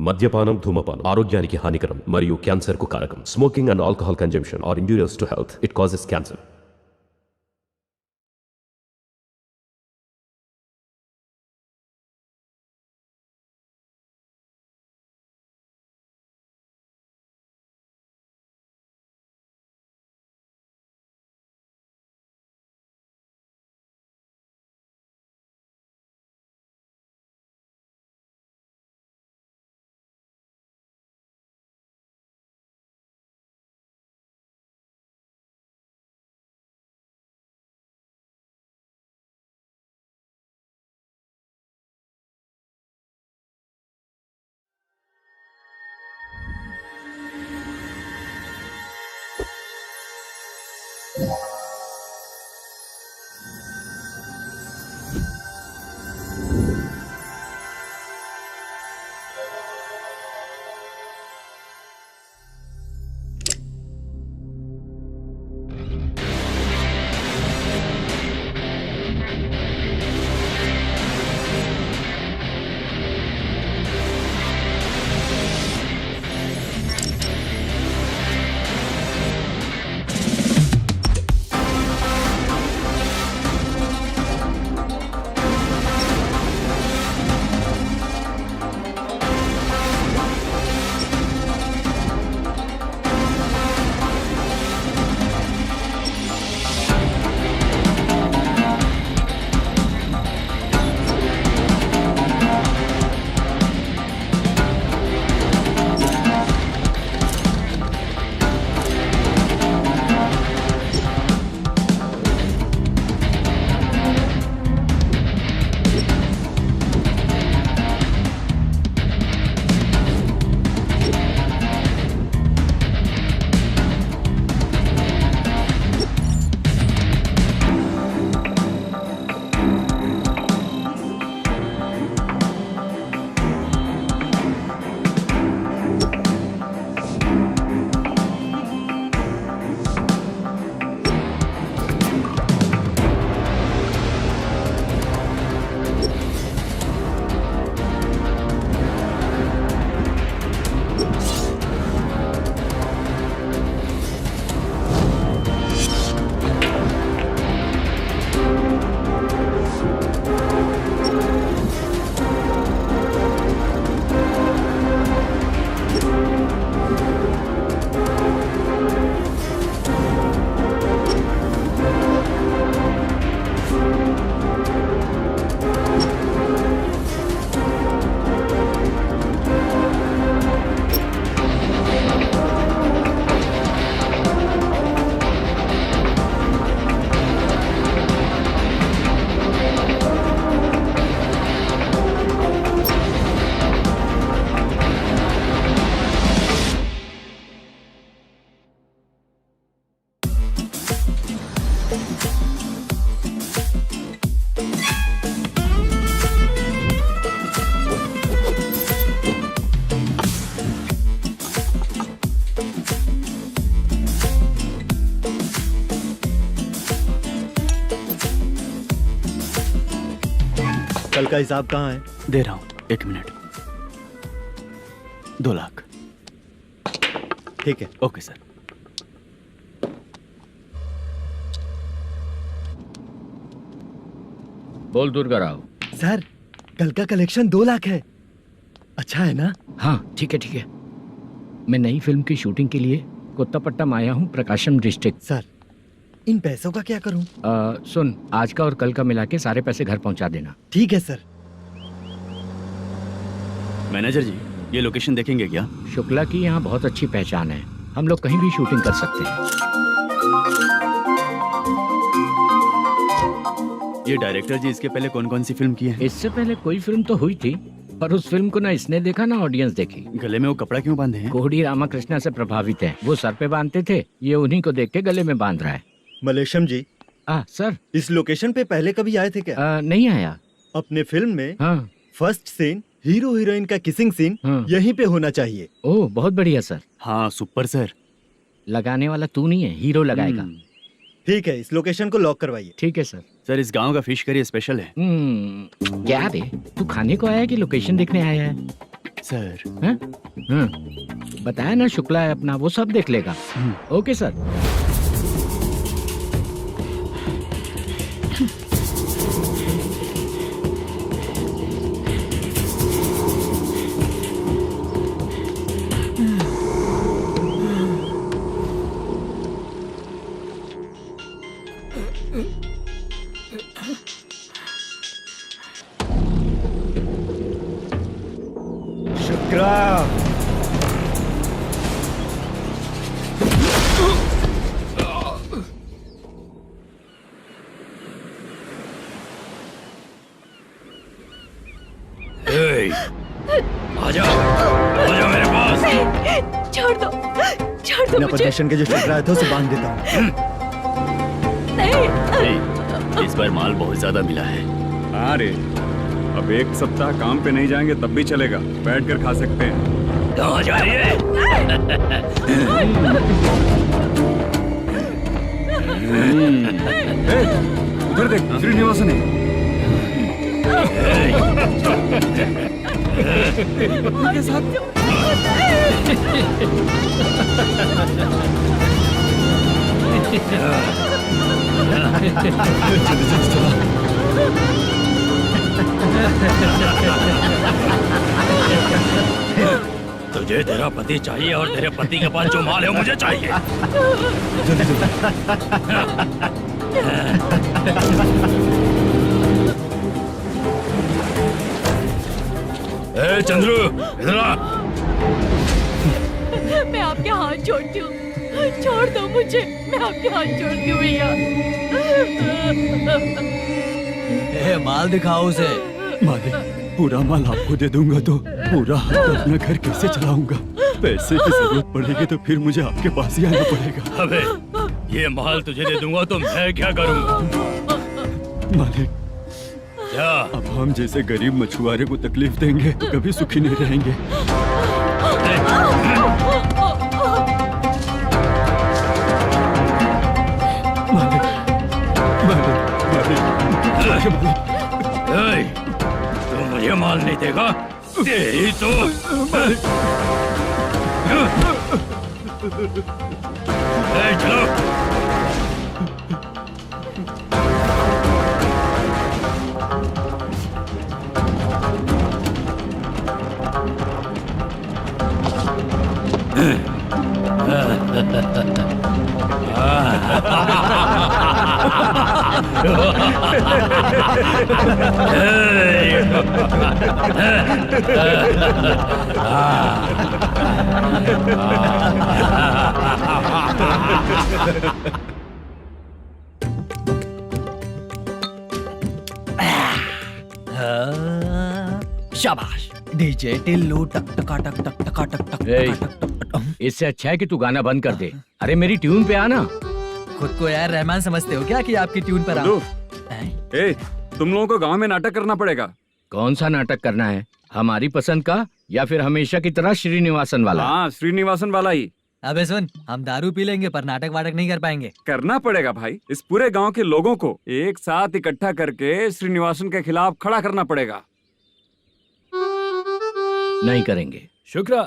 మద్యపానం ధూమపానం ఆరోగ్యానికి హానికరం మరియు క్యాన్సర్ కు కారకం. Smoking and alcohol consumption are injurious to health. It causes cancer. कल का हिसाब कहाँ है? दे रहा हूँ, 1 मिनट. 2 लाख. ठीक है. Okay sir. बोल दुर्गा राव. सर कल का कलेक्शन 2 लाख है. अच्छा है ना? हाँ ठीक है ठीक है. मैं नई फिल्म की शूटिंग के लिए कोत्तापट्टम आया हूँ, प्रकाशम डिस्ट्रिक्ट. सर इन पैसों का क्या करूं? सुन, आज का और कल का मिला के सारे पैसे घर पहुँचा देना. ठीक है सर. मैनेजर जी, ये लोकेशन देखेंगे क्या? शुक्ला की यहाँ बहुत अच्छी पहचान है, हम लोग कहीं भी शूटिंग कर सकते हैं. ये डायरेक्टर जी इसके पहले कौन कौन सी फिल्म की है? इससे पहले कोई फिल्म तो हुई थी, पर उस फिल्म को ना इसने देखा ना ऑडियंस देखी. गले में वो कपड़ा क्यों बांधे हैं? कोहड़ी रामाकृष्णा से प्रभावित है. वो सर पे बांधते थे, ये उन्हीं को देख के गले में बांध रहा है. मलेशम जी. सर इस लोकेशन पे पहले कभी आए थे क्या? नहीं आया. अपने फिल्म में हाँ. फर्स्ट सीन हीरो हीरोइन का किसिंग सीन यहीं पे होना चाहिए. ओह बहुत बढ़िया सर. हाँ सुपर सर. लगाने वाला तू नहीं है, हीरो लगाएगा. ठीक है, इस लोकेशन को लॉक करवाइए. ठीक है सर. सर इस गांव का फिश करी स्पेशल है. क्या रे, तू खाने को आया है कि लोकेशन देखने आया है? सर हैं? हाँ, बताया ना शुक्ला है अपना, वो सब देख लेगा। Okay sir. शुक्ला, आजा आजा मेरे पास। छोड़ दो बिना मुझे। परमिशन के जो शुक्ला है तो उसे बांध देता हूँ। नहीं, इस बार माल बहुत ज्यादा मिला है। हाँ रे, अब एक सप्ताह काम पे नहीं जाएंगे तब भी चलेगा, बैठ कर खा सकते हैं। कहाँ जा रही है? उधर देख, श्रीनिवासन है। उनके साथ तुझे तेरा पति चाहिए और तेरे पति के पास जो माल है वो मुझे चाहिए। ए चंद्रू, इधर आ। मैं आपके हाथ जोड़ती हूँ, छोड़ दो मुझे, मैं आपके हाथ जोड़ती हूँ भैया। माल दिखाओ उसे। मालिक, पूरा माल आपको दे दूंगा तो पूरा अपना घर कैसे चलाऊंगा? पैसे की जरूरत पड़ेगी तो फिर मुझे आपके पास ही आना पड़ेगा। अबे ये माल तुझे दे दूंगा तो मैं क्या करूंगा? मालिक, क्या? अब हम जैसे गरीब मछुआरे को तकलीफ देंगे तो कभी सुखी नहीं रहेंगे। मालिक, मालिक, मालिक, मालिक। तू मुझे माल नहीं देगा तेरी तो चलो। शाबाश। डीजे टिल्लू टक टका टक टक टका टक टक ए, टका टक टक टक। इससे अच्छा है कि तू गाना बंद कर दे। अरे मेरी ट्यून पे आना। खुद को यार रहमान समझते हो क्या कि आपकी ट्यून पर गुड्डू, हैं? ए, तुम लोगों को गांव में नाटक करना पड़ेगा। कौन सा नाटक करना है? हमारी पसंद का या फिर हमेशा की तरह श्रीनिवासन वाला? हाँ, श्रीनिवासन वाला ही अबे सुन, हम दारू पी लेंगे पर नाटक वाटक नहीं कर पाएंगे। करना पड़ेगा भाई। इस पूरे गांव के लोगों को एक साथ इकट्ठा करके श्रीनिवासन के खिलाफ खड़ा करना पड़ेगा। नहीं करेंगे। शुक्रा,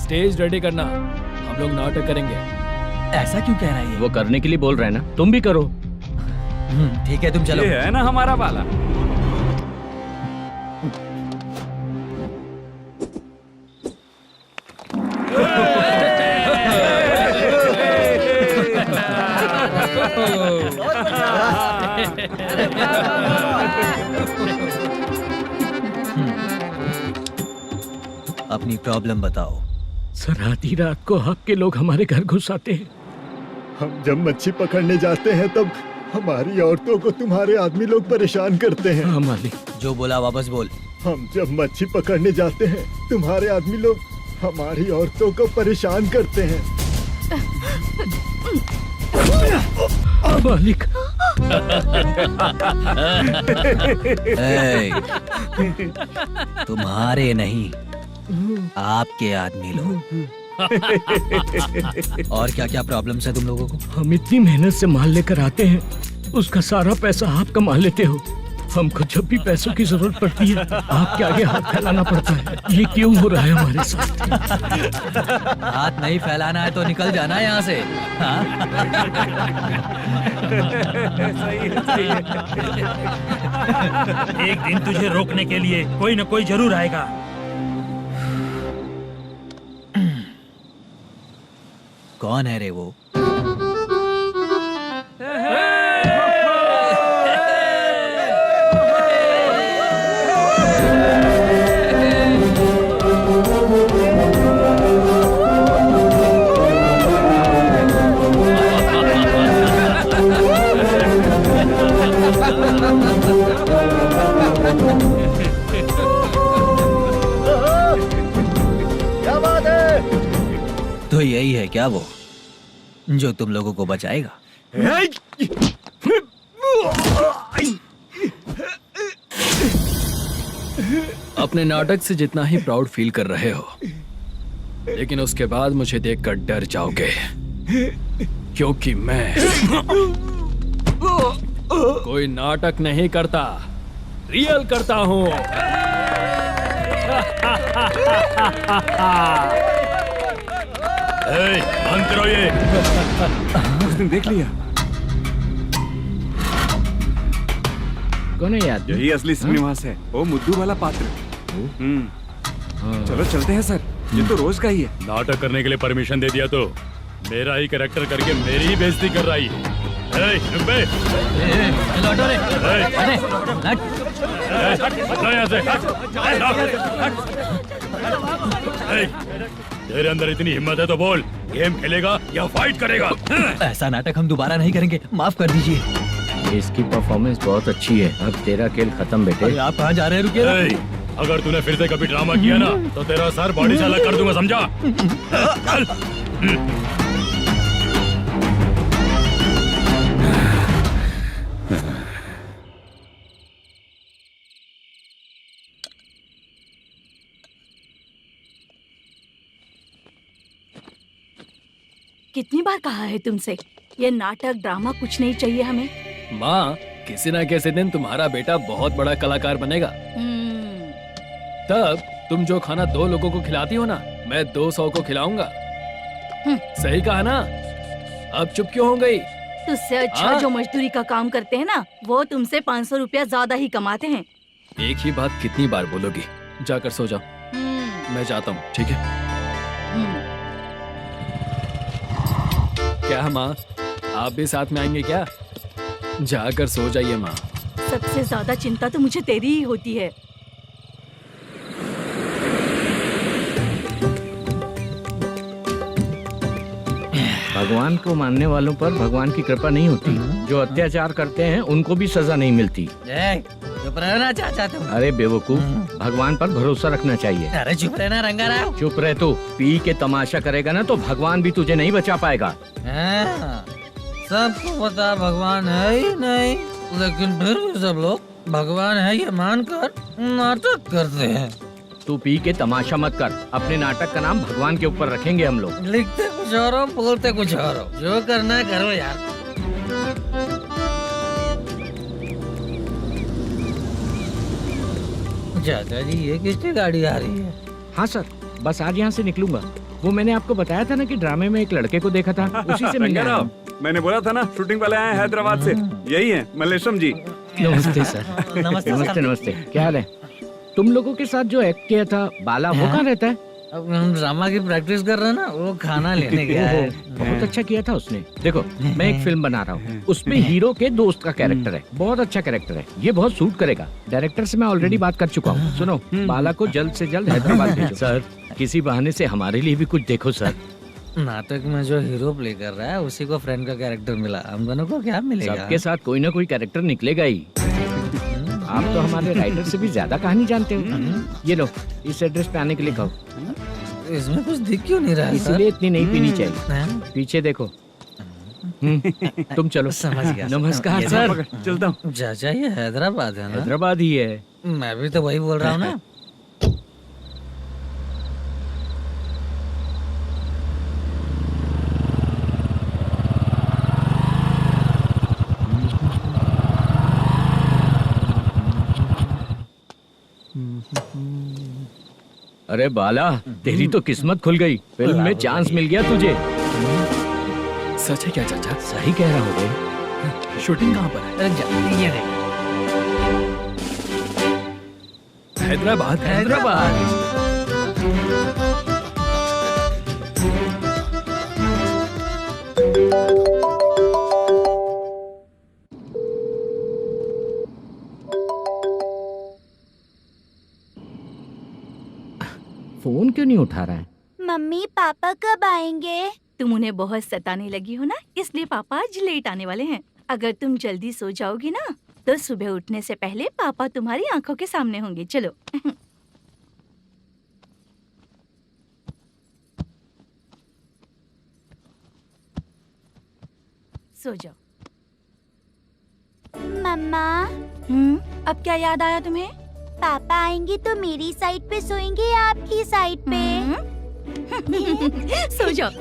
स्टेज रेडी करना, हम लोग नाटक करेंगे। ऐसा क्यों कह रहा है ये? वो करने के लिए बोल रहे हैं ना, तुम भी करो। ठीक है, तुम चलो। ये है ना हमारा वाला। अपनी प्रॉब्लम बताओ। सर, आधी रात को आपके लोग हमारे घर घुस आते हैं। हम जब मच्छी पकड़ने जाते हैं तब हमारी औरतों को तुम्हारे आदमी लोग परेशान करते हैं। हाँ मालिक। जो बोला वापस बोल। हम जब मच्छी पकड़ने जाते हैं तुम्हारे आदमी लोग हमारी औरतों को परेशान करते हैं। मालिक। तुम्हारे नहीं, आपके आदमी लोग। और क्या क्या प्रॉब्लम्स है तुम लोगों को? हम इतनी मेहनत से माल लेकर आते हैं, उसका सारा पैसा आप कमा लेते हो। हमको जब भी पैसों की जरूरत पड़ती है आपके आगे हाथ फैलाना पड़ता है। ये क्यों हो रहा है हमारे साथ? हाथ नहीं फैलाना है तो निकल जाना यहाँ से। हाँ? एक दिन तुझे रोकने के लिए कोई न कोई जरूर आएगा। कौन है रे वो? क्या बात है? तो यही है क्या वो जो तुम लोगों को बचाएगा? अपने नाटक से जितना ही प्राउड फील कर रहे हो, लेकिन उसके बाद मुझे देखकर डर जाओगे, क्योंकि मैं कोई नाटक नहीं करता, रियल करता हूँ। बंद करो ये। उसने देख लिया। कौन है याद? यही असली श्रीनिवास है, वो मुद्दू वाला पात्र। चलो चलते हैं सर, ये तो रोज का ही है। नाटक करने के लिए परमिशन दे दिया तो मेरा ही कैरेक्टर करके मेरी ही बेइज्जती कर रही है। रुक बे। लौटो रे। अरे, हटो यहाँ से। तेरे अंदर इतनी हिम्मत है तो बोल, गेम खेलेगा या फाइट करेगा? ऐसा नाटक हम दोबारा नहीं करेंगे, माफ कर दीजिए। इसकी परफॉर्मेंस बहुत अच्छी है। अब तेरा खेल खत्म बेटे। अरे आप कहाँ जा रहे हैं? रुकिए। अगर तूने फिर से कभी ड्रामा किया ना तो तेरा सर बॉडी से अलग कर दूंगा, समझा? चल। कितनी बार कहा है तुमसे, ये नाटक ड्रामा कुछ नहीं चाहिए हमें। माँ, किसी न किसी दिन तुम्हारा बेटा बहुत बड़ा कलाकार बनेगा। तब तुम जो खाना 2 लोगों को खिलाती हो ना, मैं 200 को खिलाऊंगा। सही कहा ना? अब चुप क्यों हो गई? तुझसे अच्छा जो मजदूरी का काम करते हैं ना, वो तुमसे 500 रुपया ज्यादा ही कमाते हैं। एक ही बात कितनी बार बोलोगी? जाकर सो जाओ। मैं जाता हूँ, ठीक है? क्या माँ, आप भी साथ में आएंगे क्या? जाकर सो जाइए माँ। सबसे ज्यादा चिंता तो मुझे तेरी ही होती है। भगवान को मानने वालों पर भगवान की कृपा नहीं होती। जो अत्याचार करते हैं उनको भी सजा नहीं मिलती। चुप रहना चाचा तुम। अरे बेवकूफ, भगवान पर भरोसा रखना चाहिए। अरे चुप रहना रंगा राव। चुप रह तू। पी के तमाशा करेगा ना तो भगवान भी तुझे नहीं बचा पाएगा। सबको पता भगवान है ही नहीं, लेकिन फिर भी सब लोग भगवान है ये मानकर नाटक करते हैं। तू पी के तमाशा मत कर। अपने नाटक का नाम भगवान के ऊपर रखेंगे हम लोग। लिखते कुछ और हो, बोलते कुछ और हो, जो करना है करो यार। चाचा जी, ये किसकी गाड़ी आ रही है? हाँ सर, बस आज यहाँ से निकलूंगा। वो मैंने आपको बताया था ना कि ड्रामे में एक लड़के को देखा था, उसी से मिलने आया हूँ। मैंने बोला था ना, शूटिंग वाले आए हैं हैदराबाद से। यही है मल्लेशम जी। नमस्ते सर। नमस्ते नमस्ते नमस्ते। क्या हाल है? तुम लोगों के साथ जो एक्ट किया था बाला, वो कहाँ रहता है? अब हम ड्रामा की प्रैक्टिस कर रहे हैं ना, वो खाना लेने गया है। बहुत अच्छा किया था उसने। देखो, मैं एक फिल्म बना रहा हूँ, उसमें हीरो के दोस्त का कैरेक्टर है। बहुत अच्छा कैरेक्टर है, ये बहुत सूट करेगा। डायरेक्टर से मैं ऑलरेडी बात कर चुका हूँ। सुनो, बाला को जल्द से जल्द हैदराबाद भेजो। सर, किसी बहाने से हमारे लिए भी कुछ देखो सर। नाटक में जो हीरो प्ले कर रहा है उसी को फ्रेंड का कैरेक्टर मिला, हम दोनों को क्या मिलेगा? सबके साथ कोई ना कोई कैरेक्टर निकलेगा ही। आप तो हमारे राइटर से भी ज्यादा कहानी जानते हो। ये लो, इस एड्रेस पे आने के लिए कहो। इसमें कुछ दिख क्यों नहीं रहा है? इसलिए इतनी नहीं पीनी चाहिए। पीछे देखो। तुम चलो। समझ गया। नमस्कार सर। चलता हूँ। चाचा, ये हैदराबाद है ना? हैदराबाद ही है। मैं भी तो वही बोल रहा हूँ ना। अरे बाला, तेरी तो किस्मत खुल गई, फिल्म में चांस मिल गया तुझे। सच है क्या चाचा? सही कह रहा हूँ बे। शूटिंग कहाँ पर है? ये देख। हैदराबाद। हैदराबाद। फोन क्यों नहीं उठा रहा है? मम्मी पापा कब आएंगे? तुम उन्हें बहुत सताने लगी हो ना, इसलिए पापा आज लेट आने वाले हैं। अगर तुम जल्दी सो जाओगी ना तो सुबह उठने से पहले पापा तुम्हारी आंखों के सामने होंगे। चलो। सो जाओ। मम्मा, अब क्या याद आया तुम्हें? पापा आएंगे तो मेरी साइड पे सोएंगे या आपकी साइड पे? सो जाओ।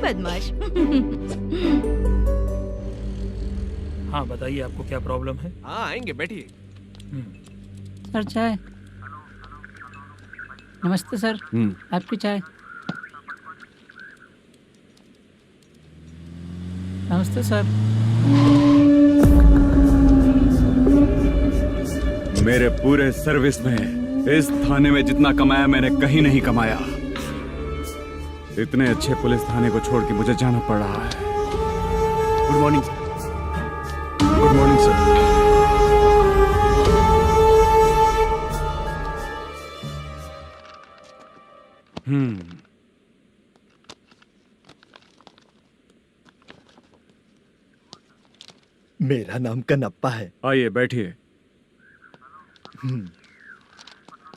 बदमाश। हाँ बताइए, आपको क्या प्रॉब्लम है? हाँ आएंगे, बैठिए। सर चाय। नमस्ते सर, आपकी चाय। नमस्ते सर। मेरे पूरे सर्विस में इस थाने में जितना कमाया मैंने कहीं नहीं कमाया। इतने अच्छे पुलिस थाने को छोड़ के मुझे जाना पड़ रहा है। Good morning sir. Good morning sir. मेरा नाम कनप्पा है। आइए बैठिए।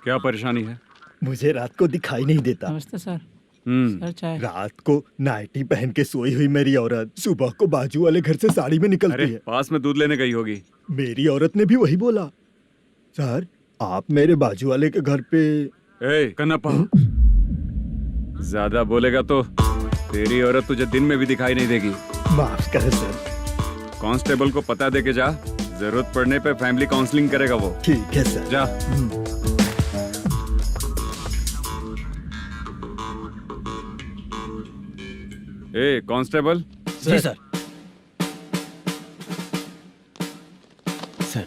क्या परेशानी है? मुझे रात को दिखाई नहीं देता। नमस्ते सर। सर चाय। रात को नाइटी पहन के सोई हुई मेरी औरत सुबह को बाजू वाले घर से साड़ी में निकलती अरे है। पास में दूध लेने गई होगी। मेरी औरत ने भी वही बोला। सर, आप मेरे बाजू वाले के घर पे। ए कन्नप्पा, ज्यादा बोलेगा तो तेरी औरत तुझे दिन में भी दिखाई नहीं देगी। माफ करें सर। कांस्टेबल को पता दे के जा, जरूरत पड़ने पे फैमिली काउंसलिंग करेगा वो। ठीक है सर। जा। ए कांस्टेबल। जी सर। सर,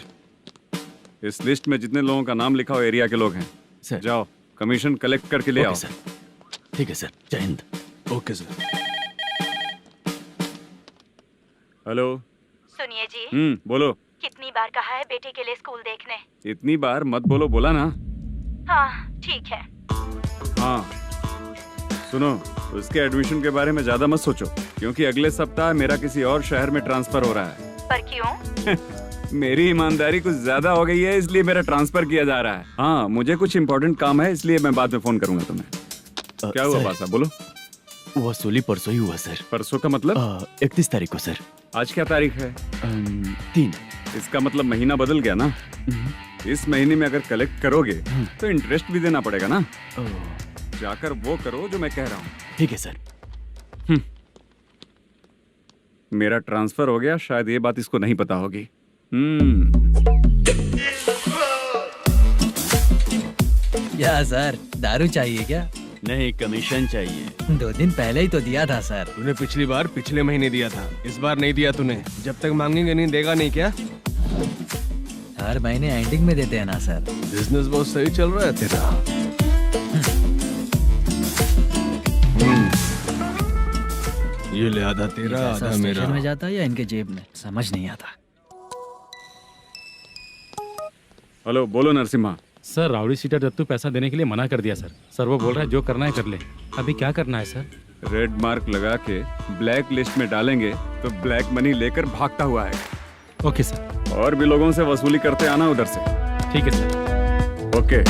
इस लिस्ट में जितने लोगों का नाम लिखा हो एरिया के लोग हैं। सर। जाओ कमीशन कलेक्ट करके ले आओ। सर। ठीक है सर। जय हिंद। Okay sir. हेलो। सुनिए जी। बोलो। कितनी बार कहा है बेटे के लिए स्कूल देखने? इतनी बार मत बोलो, बोला ना। हाँ ठीक है। हाँ सुनो, उसके एडमिशन के बारे में ज्यादा मत सोचो, क्योंकि अगले सप्ताह मेरा किसी और शहर में ट्रांसफर हो रहा है। पर क्यों? मेरी ईमानदारी कुछ ज्यादा हो गई है, इसलिए मेरा ट्रांसफर किया जा रहा है। हाँ मुझे कुछ इम्पोर्टेंट काम है, इसलिए मैं बाद में फोन करूंगा तुम्हें। क्या हुआ बासा, बोलो। वसूली परसों ही हुआ सर। परसों का मतलब? 31 तारीख को सर। आज क्या तारीख है? 3। इसका मतलब महीना बदल गया ना। इस महीने में अगर कलेक्ट करोगे तो इंटरेस्ट भी देना पड़ेगा ना। जाकर वो करो जो मैं कह रहा हूँ। ठीक है सर। मेरा ट्रांसफर हो गया, शायद ये बात इसको नहीं पता होगी। क्या सर, दारू चाहिए क्या? नहीं, कमीशन चाहिए। 2 दिन पहले ही तो दिया था सर। तूने पिछली बार पिछले महीने दिया था, इस बार नहीं दिया तूने। जब तक मांगेंगे नहीं देगा नहीं क्या? हर महीने एंडिंग में देते हैं ना सर। बिजनेस बहुत सही चल रहा है तेरा। ये ले आधा तेरा, आधा मेरा। स्टेशन में जाता है या इनके जेब में, समझ नहीं आता। हेलो, बोलो Narasimha. Sir, rowdy seater Dattu पैसा देने के लिए मना कर दिया सर। सर वो बोल रहा है जो करना है कर ले। अभी क्या करना है सर? रेड मार्क लगा के ब्लैक लिस्ट में डालेंगे तो ब्लैक मनी लेकर भागता हुआ है। Okay sir. और भी लोगों से वसूली करते आना उधर से। ठीक है सर। ओके।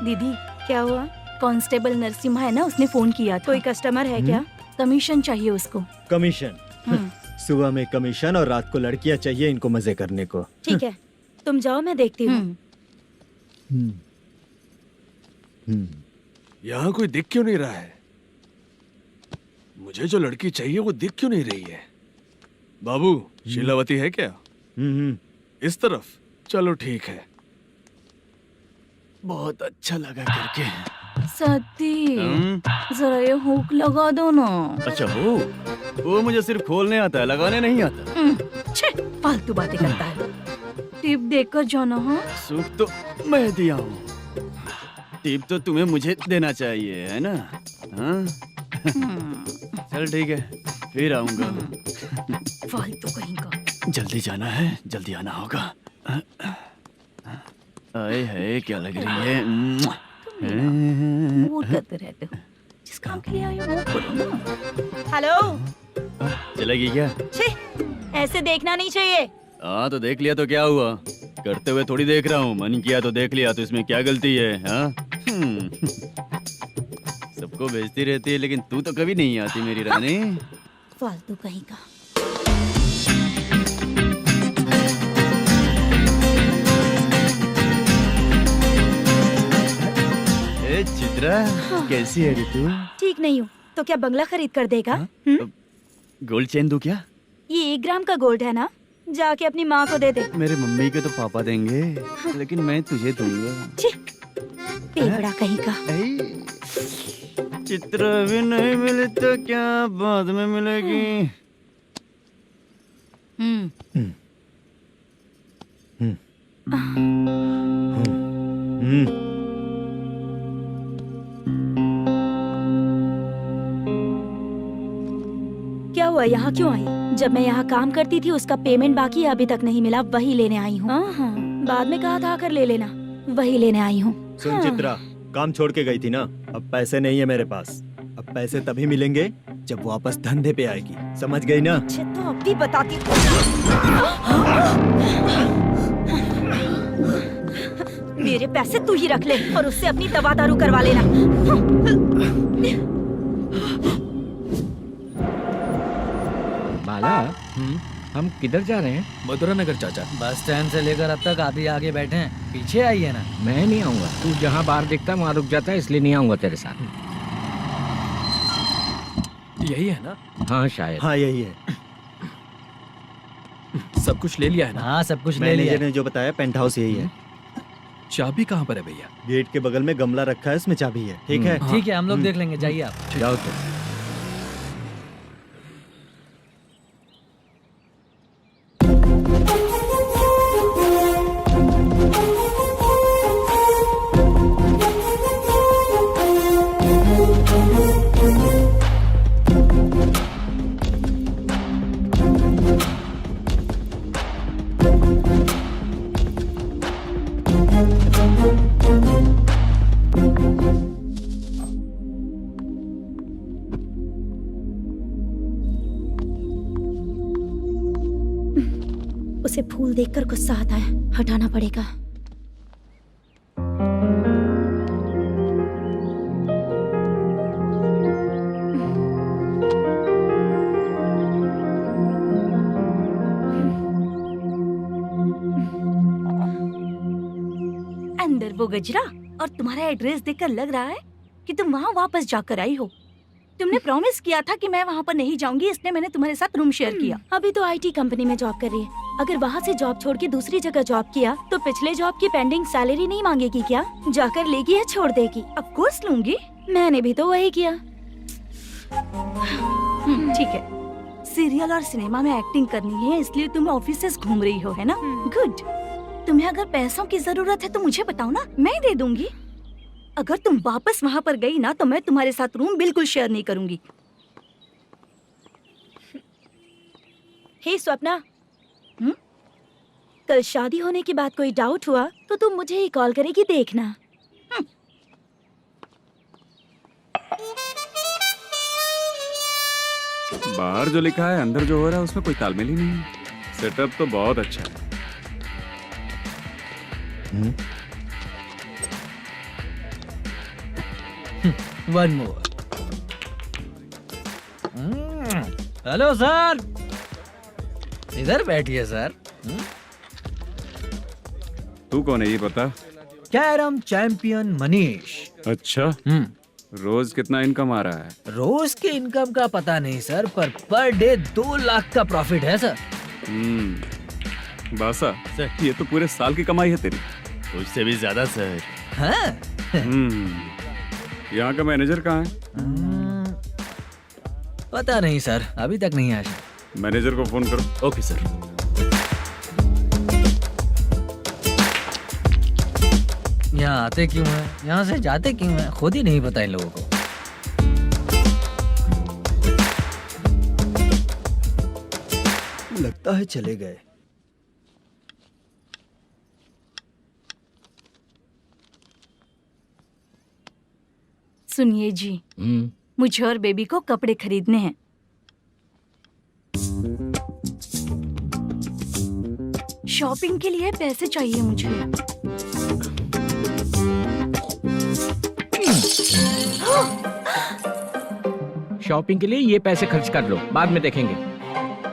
दीदी क्या हुआ? कांस्टेबल नरसिम्हा है ना, उसने फोन किया था। कोई कस्टमर है क्या? कमीशन चाहिए उसको। कमीशन? सुबह में कमीशन और रात को लड़कियां चाहिए इनको मजे करने को। ठीक है, तुम जाओ, मैं देखती हूँ। यहाँ कोई दिख क्यों नहीं रहा है? मुझे जो लड़की चाहिए वो दिख क्यों नहीं रही है? बाबू, शीलावती है क्या? इस तरफ? चलो ठीक है। बहुत अच्छा लगा करके। सती जरा ये हुक लगा दो ना। अच्छा वो मुझे सिर्फ खोलने आता है, लगाने नहीं आता। छे, फालतू बातें करता है। टिप देकर जाना। हाँ सुख तो मैं दिया हूँ, टिप तो तुम्हें मुझे देना चाहिए, है ना? हाँ? चल ठीक है, फिर आऊंगा। फालतू कहीं का। जल्दी जाना है, जल्दी आना होगा। आए है क्या लग रही है? मूड करते रहते हो। जिस काम के लिए आए हो वो करो ना। हेलो, चलेगी क्या? छे, ऐसे देखना नहीं चाहिए। हाँ तो देख लिया तो क्या हुआ? करते हुए थोड़ी देख रहा हूँ, मन किया तो देख लिया, तो इसमें क्या गलती है? हाँ? सबको भेजती रहती है लेकिन तू तो कभी नहीं आती मेरी रानी। फालतू कहीं का। ए चित्रा, कैसी है रे तू? ठीक नहीं हूँ तो क्या बंगला खरीद कर देगा? गोल्ड चेन दूं क्या? ये 1 ग्राम का गोल्ड है ना, जाके अपनी माँ को दे दे। मेरे मम्मी के तो पापा देंगे, लेकिन मैं तुझे दूंगा। पेवड़ा कहीं का। चित्रा भी नहीं मिली तो क्या बाद में मिलेगी? क्या हुआ, यहाँ क्यों आई? जब मैं यहाँ काम करती थी उसका पेमेंट बाकी है, अभी तक नहीं मिला, वही लेने आई हूँ। बाद में कहा था आकर ले लेना, वही लेने आई हूँ। सुन चित्रा, काम छोड़ के गई थी ना, अब पैसे नहीं है मेरे पास। अब पैसे तभी मिलेंगे जब वापस धंधे पे आएगी, समझ गई ना? अच्छा तो अब भी बताती। मेरे पैसे तू ही रख ले और उससे अपनी दवा दारू करवा लेना। बाला, हम किधर जा रहे हैं? मथुरा नगर चाचा। बस स्टैंड से लेकर अब तक आप ही आगे बैठे हैं, पीछे आइए ना। मैं नहीं आऊंगा, तू जहाँ बाहर दिखता वहाँ रुक जाता है, इसलिए नहीं आऊंगा तेरे साथ। यही है ना? हाँ शायद। हाँ यही है। सब कुछ ले लिया है ना? हाँ सब कुछ ले लिया। मैनेजर ने जो बताया पेंट हाउस यही है। चाबी कहाँ पर है भैया? गेट के बगल में गमला रखा है, उसमें चाबी है। ठीक है? ठीक है, हम लोग देख लेंगे, जाइए आप। जाओ तो। उसे फूल देखकर गुस्सा आता है, हटाना पड़ेगा। अंदर वो गजरा और तुम्हारा एड्रेस देखकर लग रहा है कि तुम वहाँ वापस जाकर आई हो। तुमने प्रॉमिस किया था कि मैं वहाँ पर नहीं जाऊंगी, इसलिए मैंने तुम्हारे साथ रूम शेयर किया। अभी तो आईटी कंपनी में जॉब कर रही है। अगर वहाँ से जॉब छोड़ के दूसरी जगह जॉब किया तो पिछले जॉब की पेंडिंग सैलरी नहीं मांगेगी क्या? जाकर लेगी या छोड़ देगी? ऑफ कोर्स लूंगी, मैंने भी तो वही किया। ठीक है, सीरियल और सिनेमा में एक्टिंग करनी है, इसलिए तुम ऑफिसेस घूम रही हो, है ना? गुड। तुम्हें अगर पैसों की जरूरत है तो मुझे बताओ ना, मैं दे दूंगी। अगर तुम वापस वहाँ पर गई ना तो मैं तुम्हारे साथ रूम बिल्कुल शेयर नहीं करूंगी। हे स्वप्ना, कल शादी होने की बात कोई डाउट हुआ तो तुम मुझे ही कॉल करेगी, देखना। बाहर जो लिखा है अंदर जो हो रहा है उसमें कोई तालमेल ही नहीं है। सेटअप तो बहुत अच्छा है। One more. हेलो सर, इधर बैठिए सर। तू कौन है ये बता? Carrom champion Manish. अच्छा, रोज कितना इनकम आ रहा है? रोज के इनकम का पता नहीं सर, पर डे 2 लाख का प्रॉफिट है सर। बासा सर, ये तो पूरे साल की कमाई है तेरी। उससे भी ज्यादा सर। हाँ? यहाँ का मैनेजर कहाँ है? पता नहीं सर, अभी तक नहीं आया। मैनेजर को फोन करो। Okay sir. यहाँ आते क्यों हैं, यहाँ से जाते क्यों हैं, खुद ही नहीं पता इन लोगों को। लगता है चले गए। सुनिए जी, मुझे और बेबी को कपड़े खरीदने हैं। शॉपिंग के लिए पैसे चाहिए मुझे। शॉपिंग के लिए ये पैसे खर्च कर लो, बाद में देखेंगे।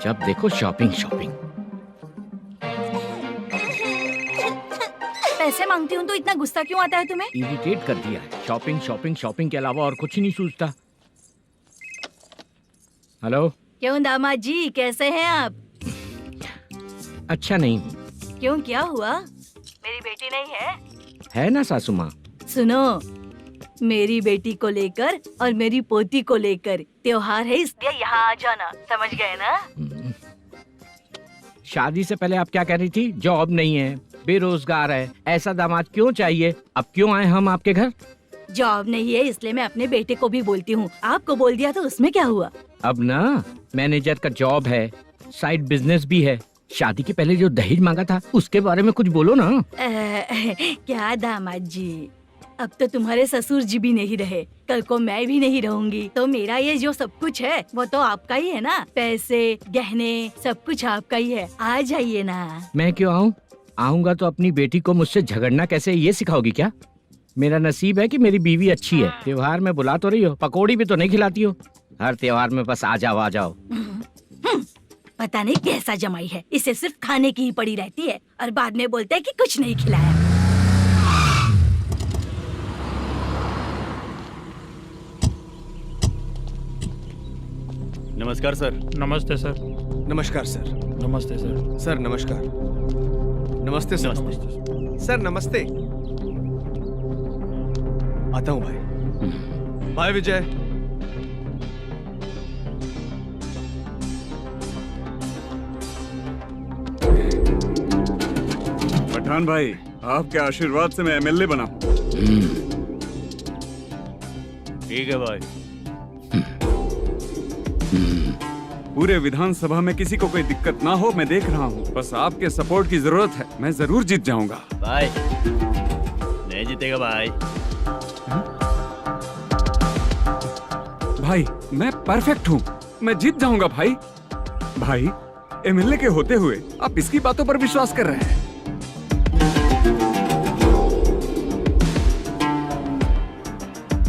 जब देखो शॉपिंग शॉपिंग। पैसे मांगती हूँ तो इतना गुस्सा क्यों आता है तुम्हें? इरिटेट कर दिया है। शॉपिंग शॉपिंग शॉपिंग के अलावा और कुछ नहीं सूझता। हेलो। क्यों दामाद जी, कैसे हैं आप? अच्छा नहीं। क्यों, क्या हुआ? मेरी बेटी नहीं है? है ना सासू माँ। सुनो, मेरी बेटी को लेकर और मेरी पोती को लेकर त्योहार है, इसलिए यहाँ आ जाना, समझ गए ना? शादी से पहले आप क्या कह रही थी? जॉब नहीं है, बेरोजगार है, ऐसा दामाद क्यों चाहिए? अब क्यों आए हम आपके घर? जॉब नहीं है इसलिए मैं अपने बेटे को भी बोलती हूँ। आपको बोल दिया तो उसमें क्या हुआ? अब ना मैनेजर का जॉब है, साइड बिजनेस भी है। शादी के पहले जो दहेज मांगा था उसके बारे में कुछ बोलो ना। क्या दामाद जी, अब तो तुम्हारे ससुर जी भी नहीं रहे, कल को मैं भी नहीं रहूंगी, तो मेरा ये जो सब कुछ है वो तो आपका ही है ना। पैसे, गहने, सब कुछ आपका ही है। आ जाइए ना। मैं क्यों आऊँ? आऊंगा तो अपनी बेटी को मुझसे झगड़ना कैसे ये सिखाओगी क्या? मेरा नसीब है कि मेरी बीवी अच्छी है। त्योहार में बुला तो रही हो, पकौड़ी भी तो नहीं खिलाती हो। हर त्योहार में बस आ जाओ आ जाओ। पता नहीं कैसा जमाई है, इसे सिर्फ खाने की ही पड़ी रहती है और बाद में बोलते हैं कि कुछ नहीं खिलाया। नमस्कार सर। नमस्ते सर। नमस्कार सर। नमस्ते सर। सर नमस्कार। नमस्ते सर। सर नमस्ते। आता हूँ भाई। बाय विजय। पठान भाई, आपके आशीर्वाद से मैं एमएलए बना। ठीक है भाई। पूरे विधानसभा में किसी को कोई दिक्कत ना हो, मैं देख रहा हूँ। बस आपके सपोर्ट की जरूरत है, मैं जरूर जीत जाऊंगा। भाई नहीं जीतेगा भाई। भाई मैं परफेक्ट हूँ, मैं जीत जाऊंगा भाई। भाई एमएलए के होते हुए आप इसकी बातों पर विश्वास कर रहे हैं।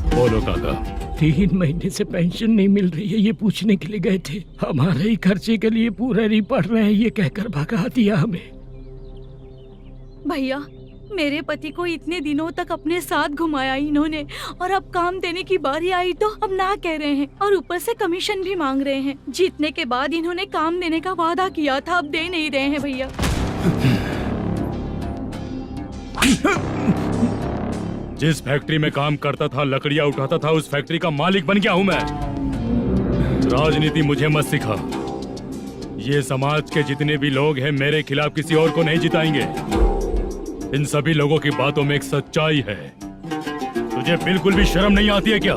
बोलो काका। 3 महीने से पेंशन नहीं मिल रही है, ये पूछने के लिए गए थे। हमारे ही खर्चे के लिए पूरा नहीं पड़ रहे हैं, ये कहकर भगा दिया हमें। भैया, मेरे पति को इतने दिनों तक अपने साथ घुमाया इन्होंने, और अब काम देने की बारी आई तो अब ना कह रहे हैं और ऊपर से कमीशन भी मांग रहे हैं। जीतने के बाद इन्होंने काम देने का वादा किया था, अब दे नहीं रहे हैं भैया। जिस फैक्ट्री में काम करता था, लकड़ियां उठाता था, उस फैक्ट्री का मालिक बन गया हूं मैं। राजनीति मुझे मत सिखा। ये समाज के जितने भी लोग हैं मेरे खिलाफ किसी और को नहीं जिताएंगे। इन सभी लोगों की बातों में एक सच्चाई है। तुझे बिल्कुल भी शर्म नहीं आती है क्या?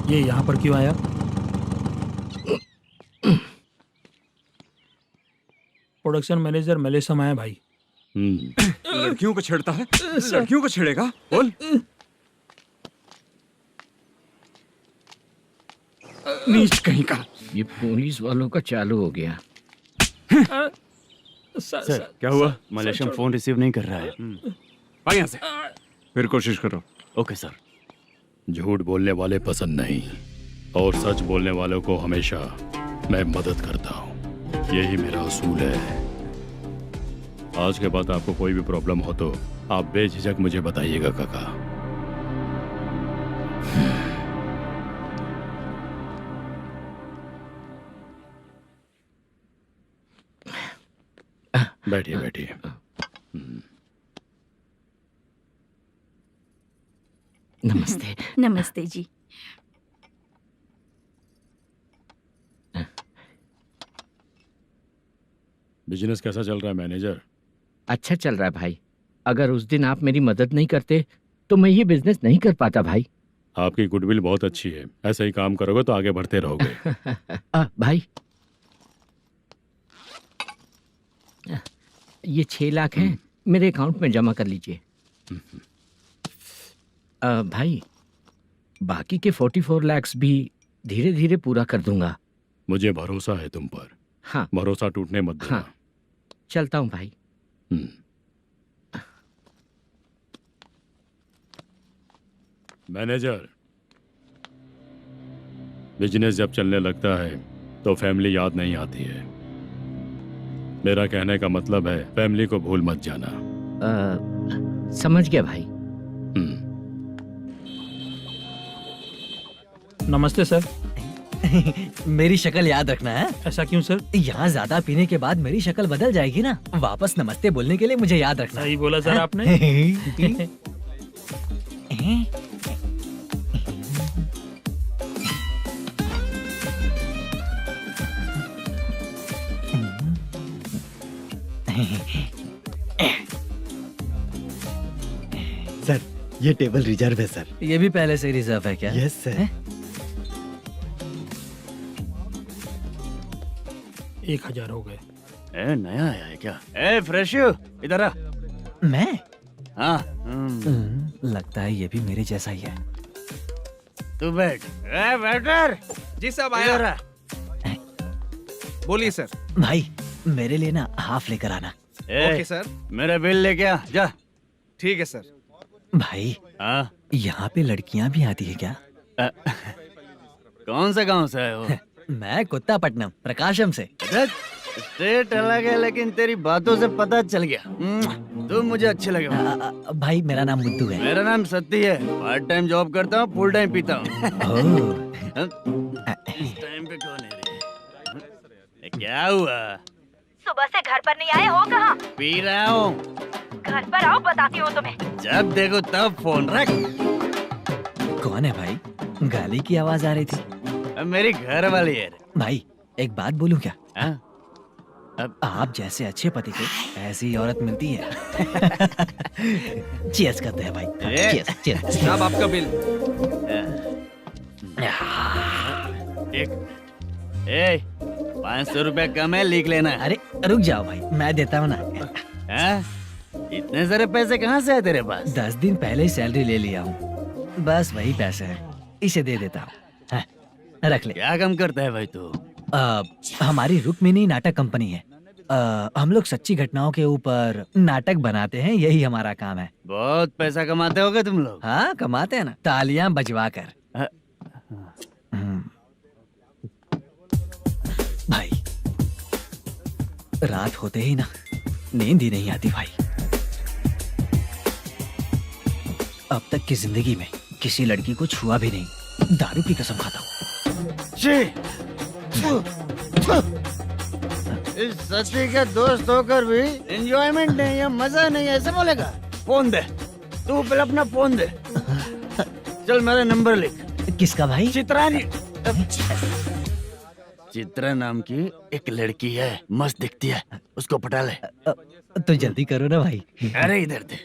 ये यहाँ पर क्यों आया? प्रोडक्शन मैनेजर मलेशम आया भाई। लड़कियों को छेड़ता है, लड़कियों को छेड़ेगा? बोल। नीच कहीं का। ये पुलिस वालों का चालू हो गया। सर क्या हुआ? मलेशियन फोन रिसीव नहीं कर रहा है। आ यहाँ से। फिर कोशिश करो। Okay sir. झूठ बोलने वाले पसंद नहीं, और सच बोलने वालों को हमेशा मैं मदद करता हूँ। यही मेरा असूल है। आज के बाद आपको कोई भी प्रॉब्लम हो तो आप बेझिझक मुझे बताइएगा काका। बैठिए बैठिए। नमस्ते। नमस्ते जी। बिजनेस कैसा चल रहा है मैनेजर? अच्छा चल रहा है भाई। अगर उस दिन आप मेरी मदद नहीं करते तो मैं ये बिजनेस नहीं कर पाता भाई। आपकी गुडविल बहुत अच्छी है, ऐसा ही काम करोगे तो आगे बढ़ते रहोगे। भाई ये 6 लाख हैं, मेरे अकाउंट में जमा कर लीजिए। भाई बाकी के 44 लाख भी धीरे धीरे पूरा कर दूंगा। मुझे भरोसा है तुम पर। हाँ भरोसा टूटने मत देना। हाँ चलता हूँ भाई। मैनेजर, बिजनेस जब चलने लगता है तो फैमिली याद नहीं आती है। मेरा कहने का मतलब है फैमिली को भूल मत जाना। समझ गया भाई। नमस्ते सर। मेरी शक्ल याद रखना है। ऐसा क्यों सर? यहाँ ज्यादा पीने के बाद मेरी शक्ल बदल जाएगी ना। वापस नमस्ते बोलने के लिए मुझे याद रखना। सही बोला सर आपने। सर ये टेबल रिजर्व है सर। ये भी पहले से रिजर्व है क्या? Yes sir. 1000 हो गए। ए नया आया है क्या? ए फ्रेश इधर आ। मैं? हाँ। लगता है ये भी मेरे जैसा ही है। तू बैठ। ए वेटर। जी साहब आया। बोलिए सर। भाई मेरे लिए ना हाफ लेकर आना। Okay sir. मेरा बिल लेके आ जा। ठीक है सर। भाई हाँ यहाँ पे लड़कियाँ भी आती है क्या? कौन सा गांव से आए हो? मैं कुत्तापट्टनम प्रकाशम से। स्टेट अलग है लेकिन तेरी बातों से पता चल गया। तुम मुझे अच्छे लगे हो। भाई मेरा नाम मुद्दू है। मेरा नाम सत्ती है। पार्ट टाइम जॉब करता हूँ, फुल टाइम पीता हूँ। इस टाइम पे कौन है रे? क्या हुआ? सुबह से घर पर नहीं आए हो कहाँ? पी रहा हूँ। घर पर आओ बताती हूँ तुम्हें। जब देखो तब फोन रख। कौन है भाई? गाली की आवाज आ रही थी। मेरी घर वाली है। भाई एक बात बोलूं क्या? अब आप जैसे अच्छे पति को ऐसी औरत मिलती है। चीयर्स करते हैं भाई। Cheers cheers. साहब आपका बिल। एक 500 रुपया कम है, लिख लेना। अरे रुक जाओ भाई, मैं देता हूँ ना। इतने सारे पैसे कहाँ से है तेरे पास? 10 दिन पहले ही सैलरी ले लिया हूँ, बस वही पैसे हैं, इसे दे देता हूँ। रख ले। क्या काम करता है भाई तू? हमारी रुक्मिनी नाटक कंपनी है। हम लोग सच्ची घटनाओं के ऊपर नाटक बनाते हैं, यही हमारा काम है। बहुत पैसा कमाते होगे तुम लोग। हाँ कमाते हैं ना, तालियां बजवा कर। भाई रात होते ही ना नींद ही नहीं आती भाई। अब तक की जिंदगी में किसी लड़की को छुआ भी नहीं, दारू की कसम खाता हूँ। इस सच्ची के दोस्त होकर भी एंजॉयमेंट नहीं है, मजा नहीं है, ऐसे बोलेगा? फोन दे, तू पहले अपना फोन दे। चल मेरा नंबर लिख। किसका भाई? चित्रानी। चित्रा नाम की एक लड़की है, मस्त दिखती है, उसको पटा ले। तो जल्दी करो ना भाई। अरे इधर दे।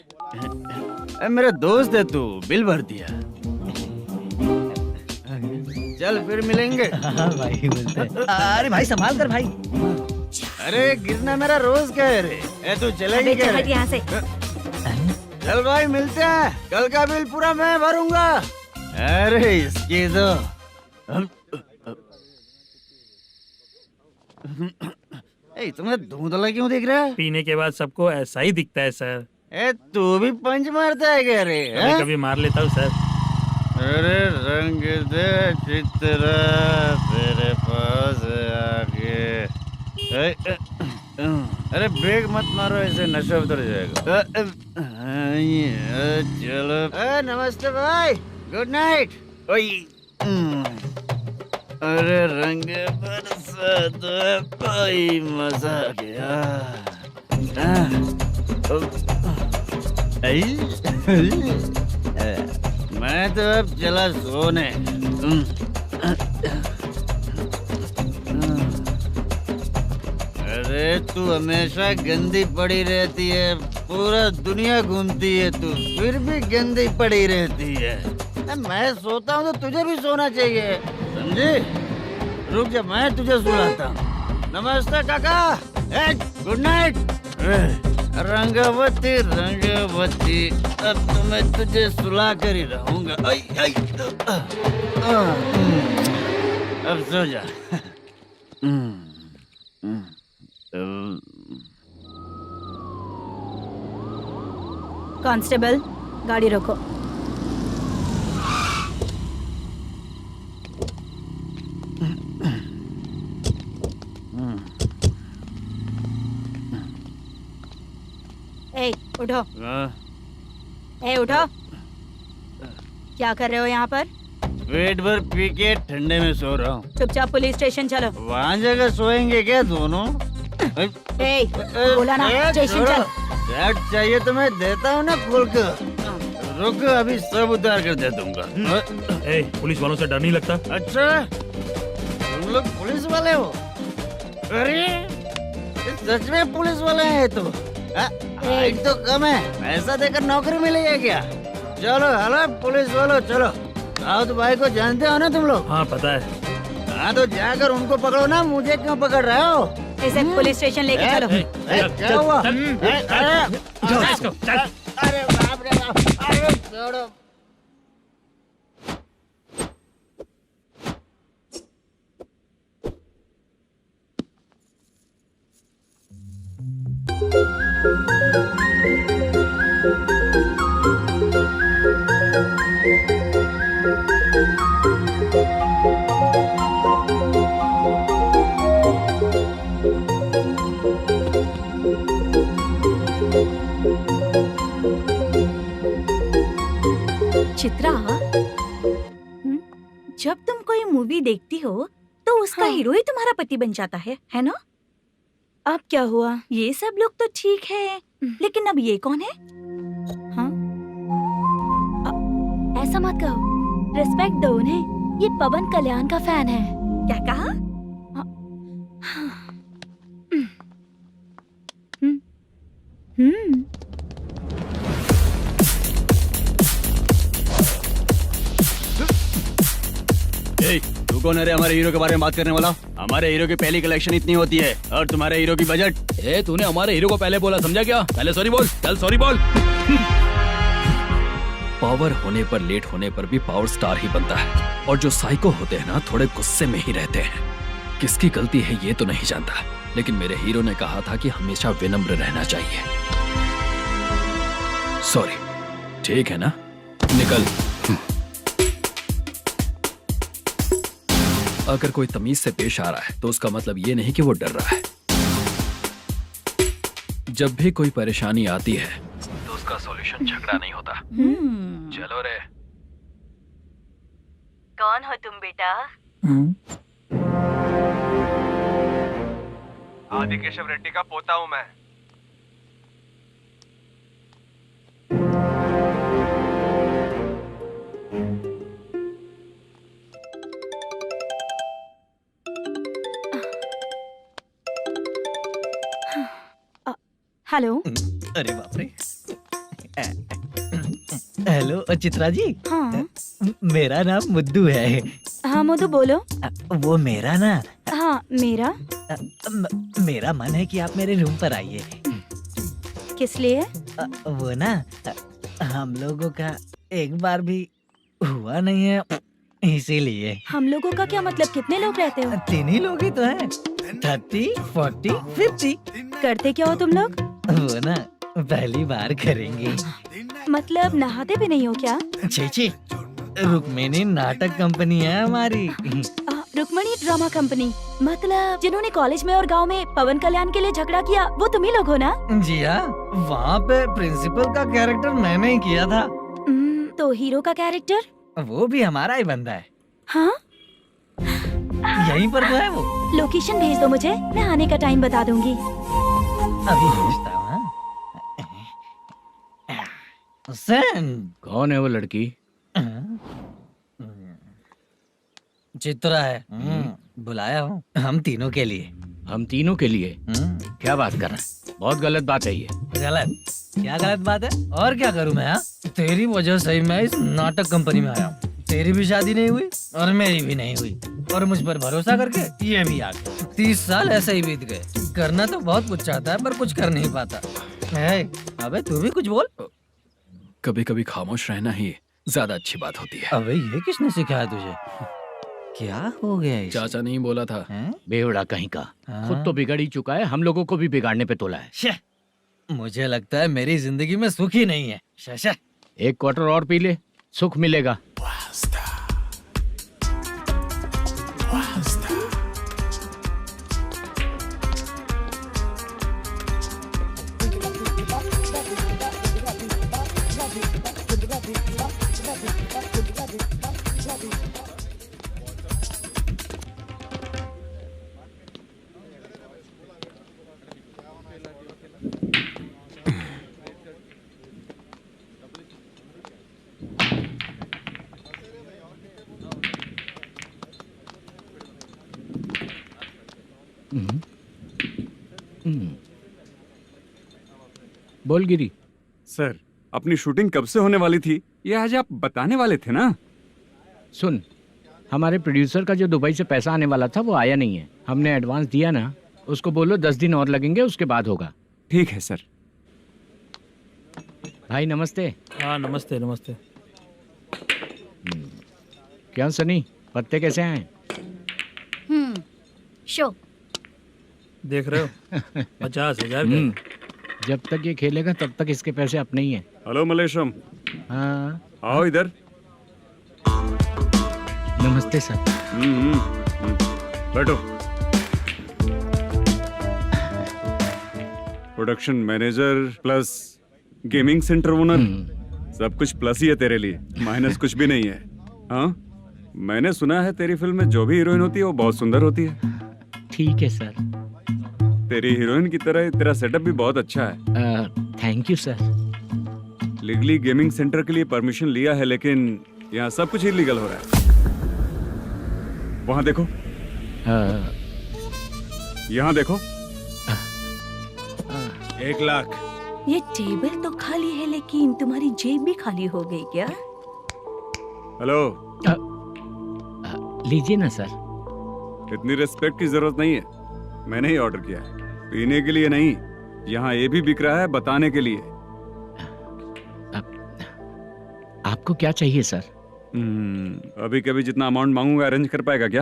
मेरा दोस्त है तू, बिल भर दिया। चल फिर मिलेंगे। हाँ भाई मिलते हैं। अरे भाई संभाल कर भाई। अरे गिरना मेरा रोज का है रे। तू चलेगी क्या रे? यहाँ से। चल भाई मिलते हैं, कल का बिल पूरा मैं भरूंगा। अरे इसकी तो तुम्हें धुंधला क्यों दिख रहा है? पीने के बाद सबको ऐसा ही दिखता है सर। तू भी पंच मारता है क्या रे? कभी कभी मार लेता हूँ सर। अरे रंग दे चित्रा तेरे पास आके। अरे ब्रेक मत मारो, ऐसे नशा उतर जाएगा। चलो। नमस्ते भाई, गुड नाइट। अरे रंग बरसात भाई, मजा आ गया। मैं तो अब चला सोने। अरे तू हमेशा गंदी पड़ी रहती है, पूरा दुनिया घूमती है तू, फिर भी गंदी पड़ी रहती है। मैं सोता हूँ तो तुझे भी सोना चाहिए, समझी? रुक जा, मैं तुझे सुलाता हूँ। नमस्ते काका, गुड नाइट। रंगवती रंगवती, अब तो मैं तुझे सुला कर ही रहूंगा। अब सो जा। कांस्टेबल, गाड़ी रोको। ए, उठो। ए, उठो। क्या कर रहे हो यहाँ पर? पेट भर पी के ठंडे में सो रहा हूँ। चुपचाप पुलिस स्टेशन चलो। वहाँ जगह सोएंगे क्या दोनों? ए, बोला ना, स्टेशन चल। शर्ट चाहिए तो मैं देता हूँ ना खोल कर। रुक, अभी सब उतार कर दे दूंगा। पुलिस वालों से डर नहीं लगता? अच्छा, तुम लोग पुलिस वाले हो? अरे सच में पुलिस वाले हैं तो? हाइट तो कम है, पैसा देकर नौकरी मिलेगी क्या? चलो हेलो पुलिस वालों, चलो। दाऊद भाई को जानते हो ना तुम लोग? हाँ पता है। हाँ तो जाकर उनको पकड़ो ना, मुझे क्यों पकड़ रहे हो? इसे पुलिस स्टेशन लेके चलो। क्या हुआ? अरे बाप रे बाप, अरे छोड़ो। चित्रा, जब तुम कोई मूवी देखती हो तो उसका हीरो ही तुम्हारा पति बन जाता है ना? अब क्या हुआ? ये सब लोग तो ठीक है, लेकिन अब ये कौन है? हाँ? ऐसा मत कहो, रिस्पेक्ट दो उन्हें। ये पवन कल्याण का फैन है। क्या कहा? तू कौन है रे हमारे हीरो के बारे में बात करने वाला? हमारे हीरो की पहली कलेक्शन इतनी होती है और तुम्हारे हीरो की बजट। तूने हमारे हीरो को पहले बोला, समझा क्या? पहले सॉरी बोल, चल सॉरी बोल। पावर होने पर, लेट होने पर भी पावर स्टार ही बनता है। और जो साइको होते हैं ना, थोड़े गुस्से में ही रहते हैं। किसकी गलती है ये तो नहीं जानता, लेकिन मेरे हीरो ने कहा था कि हमेशा विनम्र रहना चाहिए। सॉरी, ठीक है ना? निकल। अगर कोई तमीज से पेश आ रहा है तो उसका मतलब ये नहीं कि वो डर रहा है। जब भी कोई परेशानी आती है तो उसका सॉल्यूशन झगड़ा नहीं होता। चलो रे। कौन हो तुम बेटा? आदि केशव रेड्डी का पोता हूँ मैं। हेलो। अरे बाप रे। हेलो चित्रा जी। हाँ। मेरा नाम मुद्दू है। हाँ मुद्दू बोलो। वो मेरा ना। हाँ मेरा। मेरा मन है कि आप मेरे रूम पर आइए। किस लिए? वो ना, हम लोगों का एक बार भी हुआ नहीं है, इसीलिए। हम लोगों का क्या मतलब? कितने लोग रहते हो? 3 ही लोग ही तो हैं। 30, 40, 50। करते क्या हो तुम लोग? वो ना पहली बार करेंगे। मतलब नहाते भी नहीं हो क्या? छी, रुक्मिणी नाटक कंपनी है हमारी। Rukmini drama company? मतलब जिन्होंने कॉलेज में और गांव में पवन कल्याण के लिए झगड़ा किया, वो तुम ही लोग हो ना? जी हाँ, वहाँ पे प्रिंसिपल का कैरेक्टर मैंने ही किया था। तो हीरो का कैरेक्टर? वो भी हमारा ही बंदा है। हाँ? यहीं पर तो है वो। लोकेशन भेज दो मुझे, मैं आने का टाइम बता दूंगी। अभी भेजता हूँ। सेंड। कौन है वो लड़की? चित्रा है। बुलाया हूँ हम तीनों के लिए। हम तीनों के लिए? क्या बात कर रहा है? बहुत गलत बात है ये। गलत? क्या गलत बात है? और क्या करूँ मैं? तेरी वजह से ही मैं इस नाटक कंपनी में आया हूँ। तेरी भी शादी नहीं हुई और मेरी भी नहीं हुई, और मुझ पर भरोसा करके ये भी आ गया। 30 साल ऐसे ही बीत गए। करना तो बहुत कुछ चाहता है पर कुछ कर नहीं पाता। अबे तू भी कुछ बोल। कभी कभी खामोश रहना ही ज्यादा अच्छी बात होती है। अबे ये किसने सिखाया तुझे? क्या हो गया इसे? चाचा नहीं बोला था। बेवड़ा कहीं का। खुद तो बिगड़ ही चुका है, हम लोगों को भी बिगाड़ने पे तोला है। मुझे लगता है मेरी जिंदगी में सुख ही नहीं है। शशा, एक क्वार्टर और पी ले, सुख मिलेगा। बोल गिरी। सर, अपनी शूटिंग कब से होने वाली थी ये आज आप बताने वाले थे ना? सुन, हमारे प्रोड्यूसर का जो दुबई से पैसा आने वाला था वो आया नहीं है। हमने एडवांस दिया ना, उसको बोलो 10 दिन और लगेंगे, उसके बाद होगा। ठीक है सर। भाई नमस्ते। हाँ नमस्ते नमस्ते। क्या सनी, पत्ते कैसे आए? शो देख रहे हो 50,000। जब तक ये खेलेगा तब तक इसके पैसे अपने ही हैं। हेलो मलेशम। हाँ आओ इधर। नमस्ते सर। बैठो। Production manager plus gaming centre owner, सब कुछ प्लस ही है तेरे लिए, माइनस कुछ भी नहीं है। हाँ, मैंने सुना है तेरी फिल्म में जो भी हीरोइन होती है वो बहुत सुंदर होती है। ठीक है सर। तेरी हीरोइन की तरह तेरा सेटअप भी बहुत अच्छा है। Thank you sir. Legally gaming centre के लिए परमिशन लिया है, लेकिन यहाँ सब कुछ इलीगल हो रहा है। वहाँ देखो, यहाँ देखो। 1 लाख। ये टेबल तो खाली है लेकिन तुम्हारी जेब भी खाली हो गई क्या? हेलो। लीजिए ना सर। इतनी रिस्पेक्ट की जरूरत नहीं है, मैंने ही ऑर्डर किया है। पीने के लिए नहीं, यहाँ ये भी बिक रहा है बताने के लिए। आपको क्या चाहिए सर? अभी कभी जितना अमाउंट मांगूंगा अरेंज कर पाएगा क्या?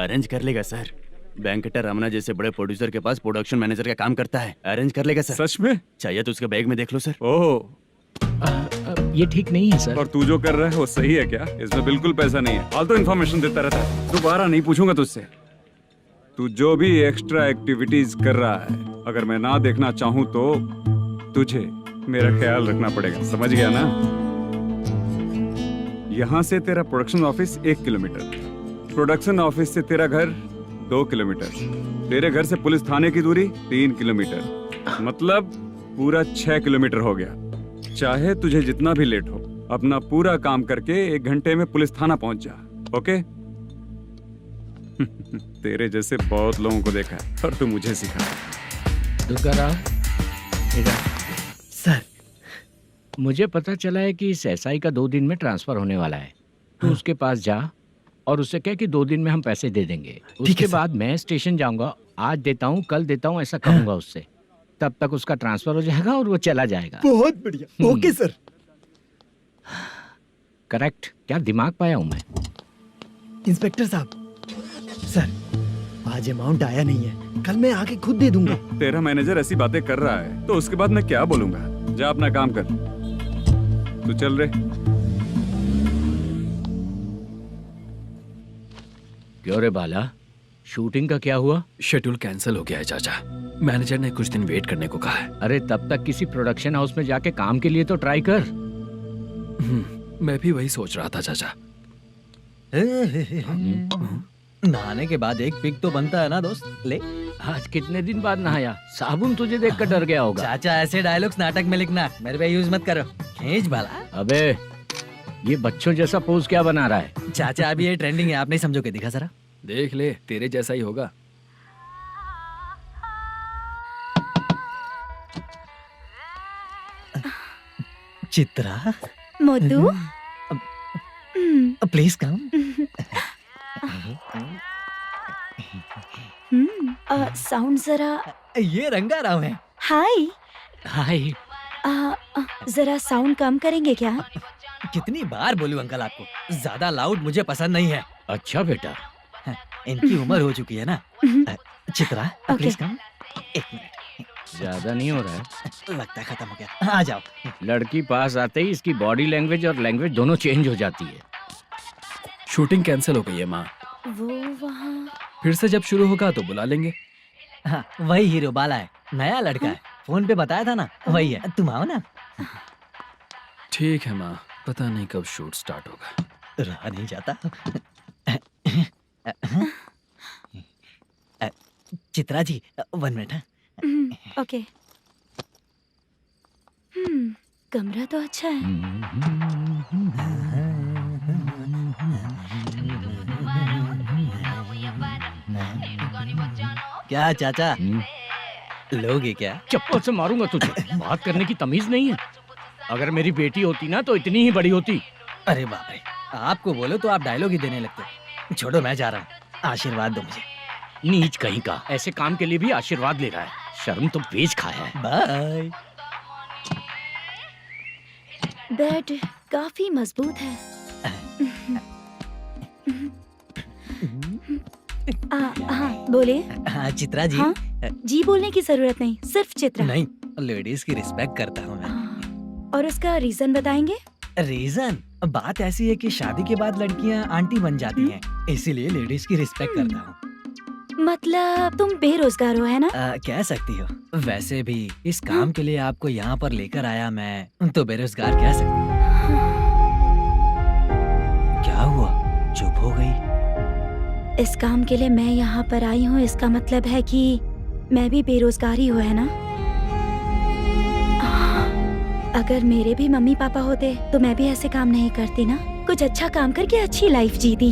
अरेंज कर लेगा सर। वेंकटा रमना जैसे बड़े प्रोड्यूसर के पास प्रोडक्शन मैनेजर का काम करता है, अरेंज कर लेगा सर। सच में? चाहिए तो उसके बैग में देख लो सर। ओह, ये ठीक नहीं है सर। और तू जो कर रहा है वो सही है क्या? इसमें बिल्कुल पैसा नहीं है, फालतू इन्फॉर्मेशन देता रहता है। दोबारा नहीं पूछूंगा तुझसे। तू जो भी एक्स्ट्रा एक्टिविटीज कर रहा है, अगर मैं ना देखना चाहूँ तो तुझे मेरा ख्याल रखना पड़ेगा, समझ गया ना? यहाँ से तेरा production office 1 kilometre, production office से तेरा घर 2 किलोमीटर, तेरे घर से पुलिस थाने की दूरी 3 किलोमीटर, मतलब पूरा 6 किलोमीटर हो गया। चाहे तुझे जितना भी लेट हो, अपना पूरा काम करके 1 घंटे में पुलिस थाना पहुंच जा, ओके? तेरे जैसे बहुत लोगों को देखा है और तू मुझे सिखा। सर, मुझे पता चला है कि इस एसआई का 2 दिन में ट्रांसफर होने वाला है। तो उसके पास जा और उससे कह कि 2 दिन में हम पैसे दे देंगे। उसके बाद मैं स्टेशन जाऊंगा, आज देता हूँ कल देता हूँ ऐसा कहूंगा उससे। तब तक उसका ट्रांसफर हो जाएगा और वो चला जाएगा। बहुत बढ़िया, ओके सर। करेक्ट। क्या दिमाग पाया हूँ मैं। इंस्पेक्टर साहब, सर आज अमाउंट आया नहीं है, कल मैं आके खुद दे दूंगा। तेरा मैनेजर ऐसी बातें कर रहा है तो उसके बाद मैं क्या बोलूंगा? जा अपना काम कर। तू चल रे। क्यों रे बाला, शूटिंग का क्या हुआ? शेड्यूल कैंसिल हो गया है चाचा। मैनेजर ने कुछ दिन वेट करने को कहा है। अरे तब तक किसी प्रोडक्शन हाउस में जाके काम के लिए तो ट्राई कर। मैं भी वही सोच रहा था चाचा। नहाने के बाद एक पिक तो बनता है ना दोस्त। ले आज कितने दिन बाद नहाया, साबुन तुझे देखकर डर गया होगा। चाचा ऐसे डायलॉग्स नाटक में लिखना, मेरे पे यूज मत करो। खींच बाला। अबे ये बच्चों जैसा पोज क्या बना रहा है? चाचा अभी ये ट्रेंडिंग है, आप नहीं समझोगे, दिखा जरा। देख ले, तेरे जैसा ही होगा। Chitra, Modu, please come. Sound जरा। ये रंगाराव है। हाय। हाय। जरा साउंड कम करेंगे क्या? कितनी बार बोलूं अंकल आपको, ज्यादा लाउड मुझे पसंद नहीं है। अच्छा बेटा, इनकी उम्र हो चुकी है ना। Chitra please come. एक मिनट, ज्यादा नहीं हो रहा है? लगता है खत्म हो गया। आ जाओ। लड़की पास आते ही इसकी बॉडी लैंग्वेज और लैंग्वेज दोनों चेंज हो जाती है। शूटिंग कैंसिल हो गई है माँ। वो वहाँ। फिर से जब शुरू होगा तो बुला लेंगे। हाँ, वही हीरो बाला है, नया लड़का है। फोन पे बताया था ना, वही है। तुम आओ ना। ठीक है माँ, पता नहीं कब शूट स्टार्ट होगा। रहा नहीं जाता। चित्रा जी 1 मिनट। ओके। कमरा तो अच्छा है। क्या चाचा, लोगे क्या? चप्पल से मारूंगा तुझे। बात करने की तमीज नहीं है। अगर मेरी बेटी होती ना तो इतनी ही बड़ी होती। अरे बाप रे, आपको बोलो तो आप डायलॉग ही देने लगते। छोड़ो, मैं जा रहा हूँ, आशीर्वाद दो मुझे। नीच कहीं का, ऐसे काम के लिए भी आशीर्वाद ले रहा है। शर्म तो बेच खाया है। बाय। बेड काफी मजबूत है। हाँ बोले। हाँ चित्रा जी। हाँ? जी बोलने की जरूरत नहीं, सिर्फ चित्रा। नहीं, लेडीज की रिस्पेक्ट करता हूँ मैं। और उसका रीजन बताएंगे? रीजन बात ऐसी है कि शादी के बाद लड़कियाँ आंटी बन जाती हैं, इसीलिए लेडीज की रिस्पेक्ट करता हूँ। मतलब तुम बेरोजगार हो, है ना? कह सकती हो। वैसे भी इस काम के लिए आपको यहाँ पर लेकर आया मैं, तो बेरोजगार कह सकती हूँ। क्या हुआ, चुप हो गई? इस काम के लिए मैं यहाँ पर आई हूँ, इसका मतलब है कि मैं भी बेरोजगार ही हूँ, है ना? अगर मेरे भी मम्मी पापा होते तो मैं भी ऐसे काम नहीं करती ना। कुछ अच्छा काम करके अच्छी लाइफ जीती।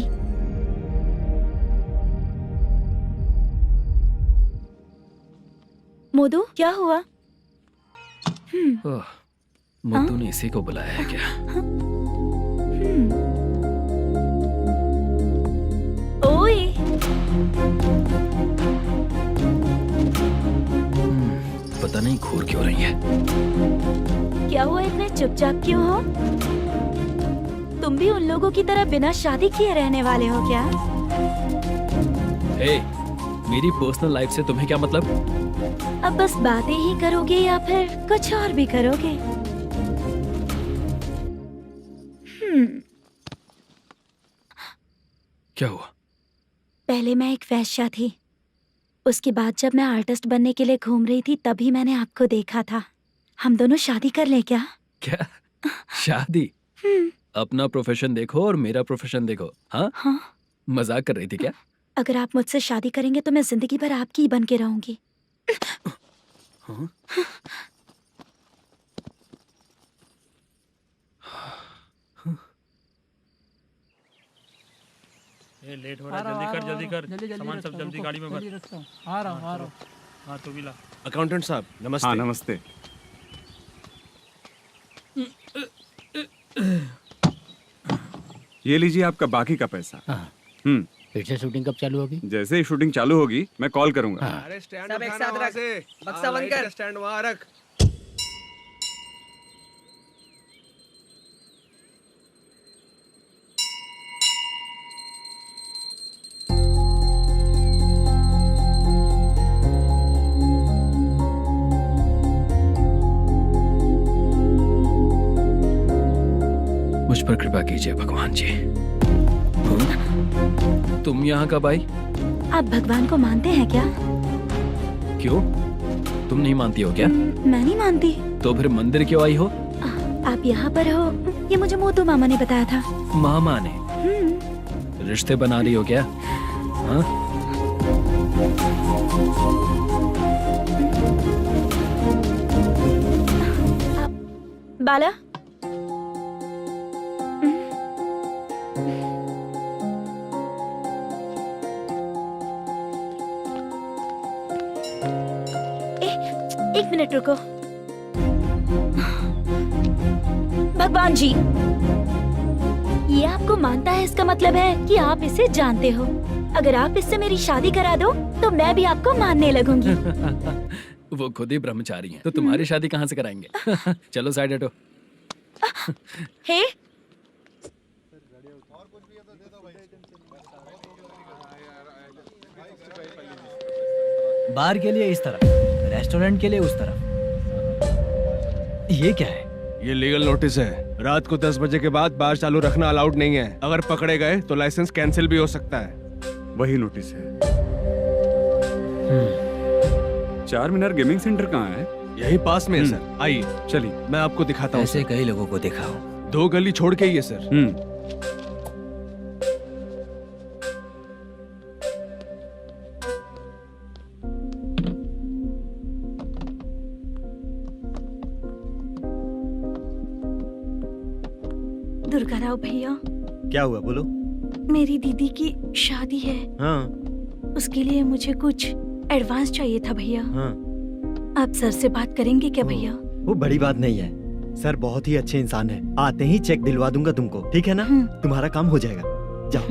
मोदू, क्या हुआ? मोदू ने इसी को बुलाया है क्या? ओए। पता नहीं घूर क्यों रही है। क्या हुआ, इतने चुपचाप क्यों हो? तुम भी उन लोगों की तरह बिना शादी किए रहने वाले हो क्या? हे, मेरी पर्सनल लाइफ से तुम्हें क्या मतलब? अब बस बातें ही करोगे या फिर कुछ और भी करोगे? क्या हुआ? पहले मैं एक वेश्या थी, उसके बाद जब मैं आर्टिस्ट बनने के लिए घूम रही थी तभी मैंने आपको देखा था। हम दोनों शादी कर लें क्या? क्या शादी? अपना प्रोफेशन देखो और मेरा प्रोफेशन देखो। हाँ? हाँ। मजाक कर रही थी क्या? अगर आप मुझसे शादी करेंगे तो मैं जिंदगी भर आपकी ही बन के रहूंगी। हाँ? ये लेट हो रहा है, जल्दी कर सामान सब जल्दी गाड़ी में भर। आ रहा हूँ। हाँ तो भी ला। अकाउंटेंट साहब नमस्ते। हाँ नमस्ते। ये लीजिए आपका बाकी का पैसा। फिर से शूटिंग कब चालू होगी? जैसे ही शूटिंग चालू होगी मैं कॉल करूंगा। अरे स्टैंड सब एक साथ रख, बक्सा बंद कर। स्टैंड वहाँ रख। मुझ पर कृपा कीजिए भगवान जी। तुम यहाँ कब आई? आप भगवान को मानते हैं क्या? क्यों, तुम नहीं मानती हो क्या? मैं नहीं मानती। तो फिर मंदिर क्यों आई हो? आप यहाँ पर हो ये मुझे मोदू मामा ने बताया था। मामा ने? रिश्ते बना रही हो क्या? बाला, एक मिनट रुको। भगवान जी, ये आपको मानता है, इसका मतलब है कि आप इसे जानते हो। अगर आप इससे मेरी शादी करा दो तो मैं भी आपको मानने लगूंगी। वो खुद ही ब्रह्मचारी हैं, तो तुम्हारी शादी कहाँ से कराएंगे? चलो साइड हटो। हे, बार के लिए इस तरफ, रेस्टोरेंट के लिए उस तरफ। ये क्या है? ये लीगल नोटिस है। रात को 10 बजे के बाद बार चालू रखना अलाउड नहीं है। अगर पकड़े गए तो लाइसेंस कैंसिल भी हो सकता है। वही नोटिस है। चार मीनार गेमिंग सेंटर कहाँ है? यही पास में है सर। आइए चलिए मैं आपको दिखाता हूँ। ऐसे कई लोगों को देखा हूँ। 2 गली छोड़ के ही है सर। दुर्गा राव भैया, क्या हुआ, बोलो। मेरी दीदी की शादी है। हाँ। उसके लिए मुझे कुछ एडवांस चाहिए था भैया। हाँ। आप सर से बात करेंगे क्या भैया? वो बड़ी बात नहीं है, सर बहुत ही अच्छे इंसान है। आते ही चेक दिलवा दूंगा तुमको, ठीक है ना? तुम्हारा काम हो जाएगा। जाओ।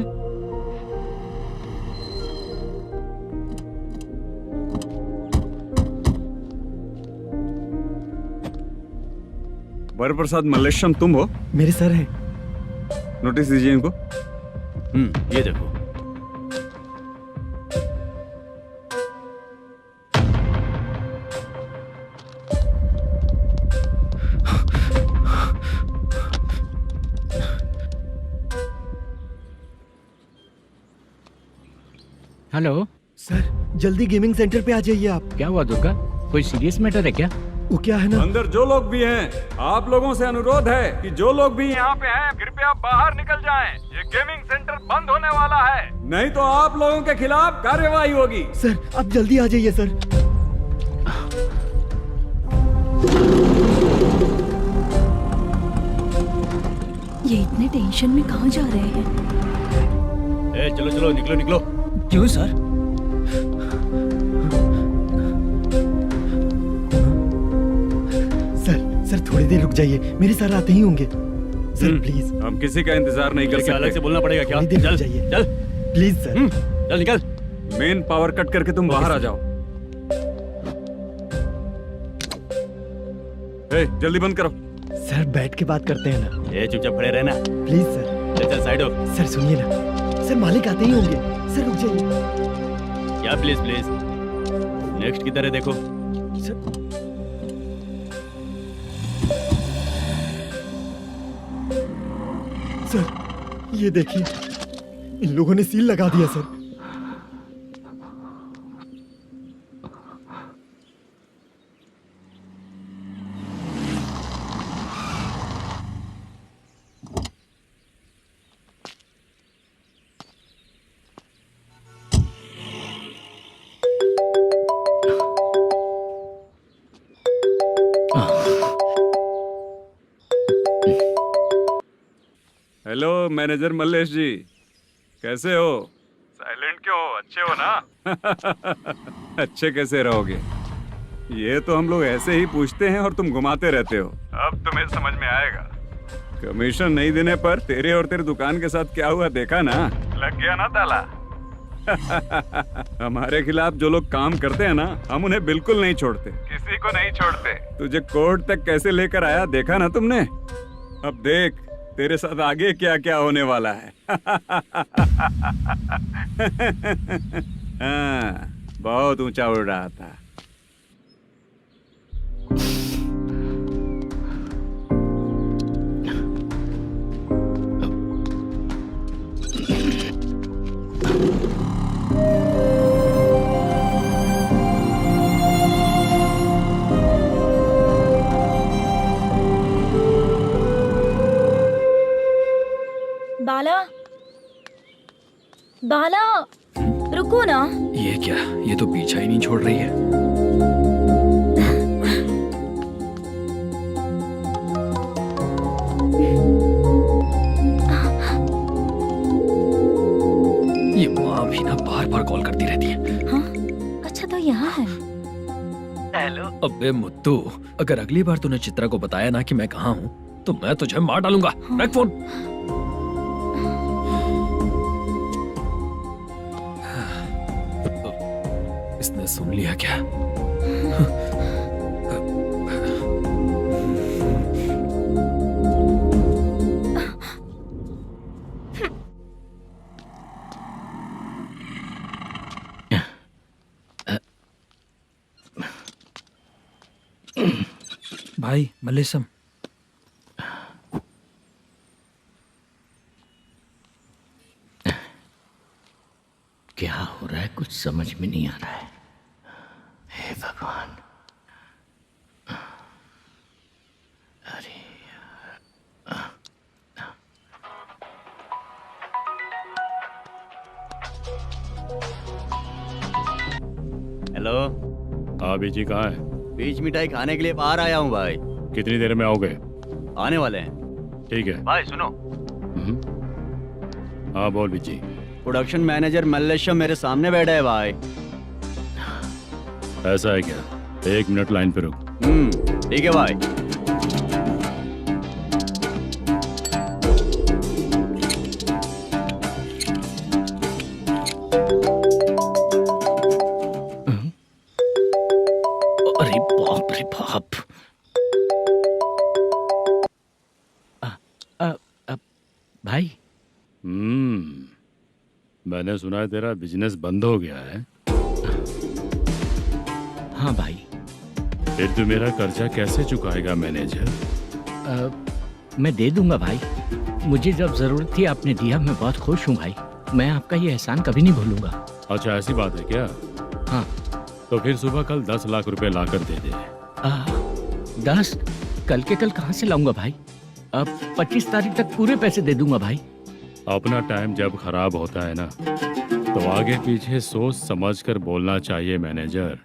वरप्रसाद मल्लेश्वरम तुम हो? मेरे सर हैं। नोटिस दीजिए इनको। ये देखो। हेलो सर, जल्दी गेमिंग सेंटर पे आ जाइए आप। क्या हुआ दुर्गा? कोई सीरियस मैटर है क्या? वो क्या है ना, अंदर जो लोग भी हैं, आप लोगों से अनुरोध है कि जो लोग भी यहाँ पे हैं, कृपया बाहर निकल जाएं। ये गेमिंग सेंटर बंद होने वाला है, नहीं तो आप लोगों के खिलाफ कार्यवाही होगी। सर आप जल्दी आ जाइए सर। ये इतने टेंशन में कहाँ जा रहे हैं? चलो चलो, निकलो निकलो। क्यों सर? सर थोड़ी देर रुक जाइए, मेरे सर आते ही होंगे। Sir please. हम किसी का इंतजार नहीं कर सकते। अलग से बोलना पड़ेगा क्या? चल जाइए, चल प्लीज सर। चल निकल। मेन पावर कट करके तुम बाहर आ जाओ। जल्दी बंद करो। सर बैठ के बात करते हैं ना। चुपचाप खड़े रहना प्लीज सर। चल साइड हो। सर सुनिए ना, सर मालिक आते ही होंगे। सर रुक जाइए। क्या प्लीज प्लीज? नेक्स्ट की तरह देखो। सर ये देखिए, इन लोगों ने सील लगा दिया सर। हेलो मैनेजर मल्लेश जी, कैसे हो? साइलेंट क्यों हो? अच्छे हो ना? अच्छे कैसे रहोगे? ये तो हम लोग ऐसे ही पूछते हैं और तुम घुमाते रहते हो। अब तुम्हें समझ में आएगा। कमीशन नहीं देने पर तेरे और तेरी दुकान के साथ क्या हुआ देखा ना? लग गया ना ताला। हमारे खिलाफ जो लोग काम करते हैं ना, हम उन्हें बिल्कुल नहीं छोड़ते, किसी को नहीं छोड़ते। तुझे कोर्ट तक कैसे लेकर आया देखा ना तुमने? अब देख तेरे साथ आगे क्या क्या होने वाला है। हाँ, बहुत ऊंचा उड़ रहा था। बाला, बाला, रुको ना। ये क्या, ये तो पीछा ही नहीं छोड़ रही है। ये माँ भी ना बार बार कॉल करती रहती है। हाँ? अच्छा तो यहाँ है। हेलो। अबे मुत्तू, अगर अगली बार तूने चित्रा को बताया ना कि मैं कहाँ हूँ तो मैं तुझे मार डालूंगा। रख फोन। इसने सुन लिया क्या? भाई मल्लेशम, क्या हो रहा है कुछ समझ में नहीं आ रहा है। हे भगवान। अरे हेलो। हाँ बीजी कहाँ है? बीच मिठाई खाने के लिए बाहर आया हूँ भाई। कितनी देर में आओगे? आने वाले हैं। ठीक है भाई सुनो। हाँ बोल बीजी। प्रोडक्शन मैनेजर मल्लेशम मेरे सामने बैठा है भाई। ऐसा है क्या? 1 मिनट लाइन पे रुक। ठीक है भाई। अरे बाप रे बाप। भाई। मैंने सुना है तेरा बिजनेस बंद हो गया है। हाँ भाई। फिर तू मेरा कर्जा कैसे चुकाएगा मैनेजर? मैं दे दूंगा भाई। मुझे जब जरूरत थी आपने दिया, मैं बहुत खुश हूँ भाई। मैं आपका ये एहसान कभी नहीं भूलूंगा। अच्छा ऐसी बात है क्या? हाँ। तो फिर सुबह कल 10 लाख रुपए लाकर दे दे। 10? कल के कल कहाँ से लाऊंगा भाई? अब 25 तारीख तक पूरे पैसे दे दूंगा भाई। अपना टाइम जब खराब होता है ना तो आगे पीछे सोच समझ कर बोलना चाहिए मैनेजर।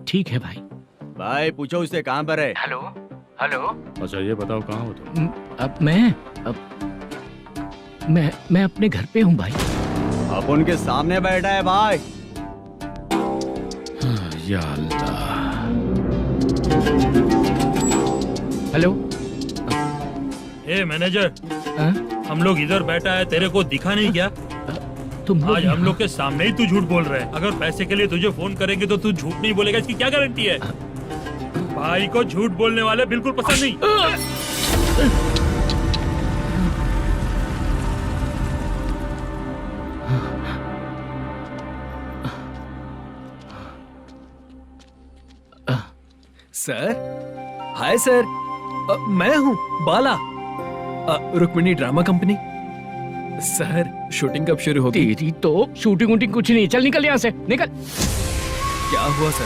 ठीक है भाई। भाई पूछो उससे कहाँ पर है। Hello hello. अच्छा ये बताओ कहाँ हो तुम? अब मैं अपने घर पे हूँ भाई। अब उनके सामने बैठा है भाई। या अल्लाह। हेलो। ए मैनेजर, हम लोग इधर बैठा है, तेरे को दिखा नहीं क्या? तुम आज हम लोग के सामने ही तू झूठ बोल रहा है। अगर पैसे के लिए तुझे फोन करेंगे तो तू झूठ नहीं बोलेगा, इसकी क्या गारंटी है? भाई को झूठ बोलने वाले बिल्कुल पसंद नहीं। सर, हाय सर, मैं हूँ Bala, Rukmini drama company. Sir shooting कब शुरू होगी? तेरी तो शूटिंग वूटिंग कुछ नहीं। चल निकल यहाँ से, निकल। क्या हुआ सर,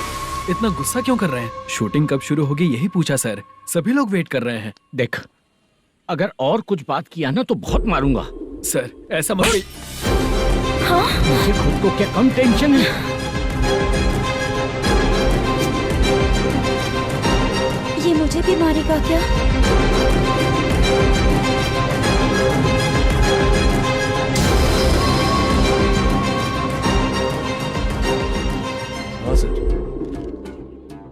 इतना गुस्सा क्यों कर रहे हैं? शूटिंग कब शुरू होगी यही पूछा सर, सभी लोग वेट कर रहे हैं। देख, अगर और कुछ बात किया ना तो बहुत मारूंगा। सर ऐसा मत। हाँ? मुझे खुद को क्या कम टेंशन है? ये मुझे भी मारेगा क्या? हाँ सर,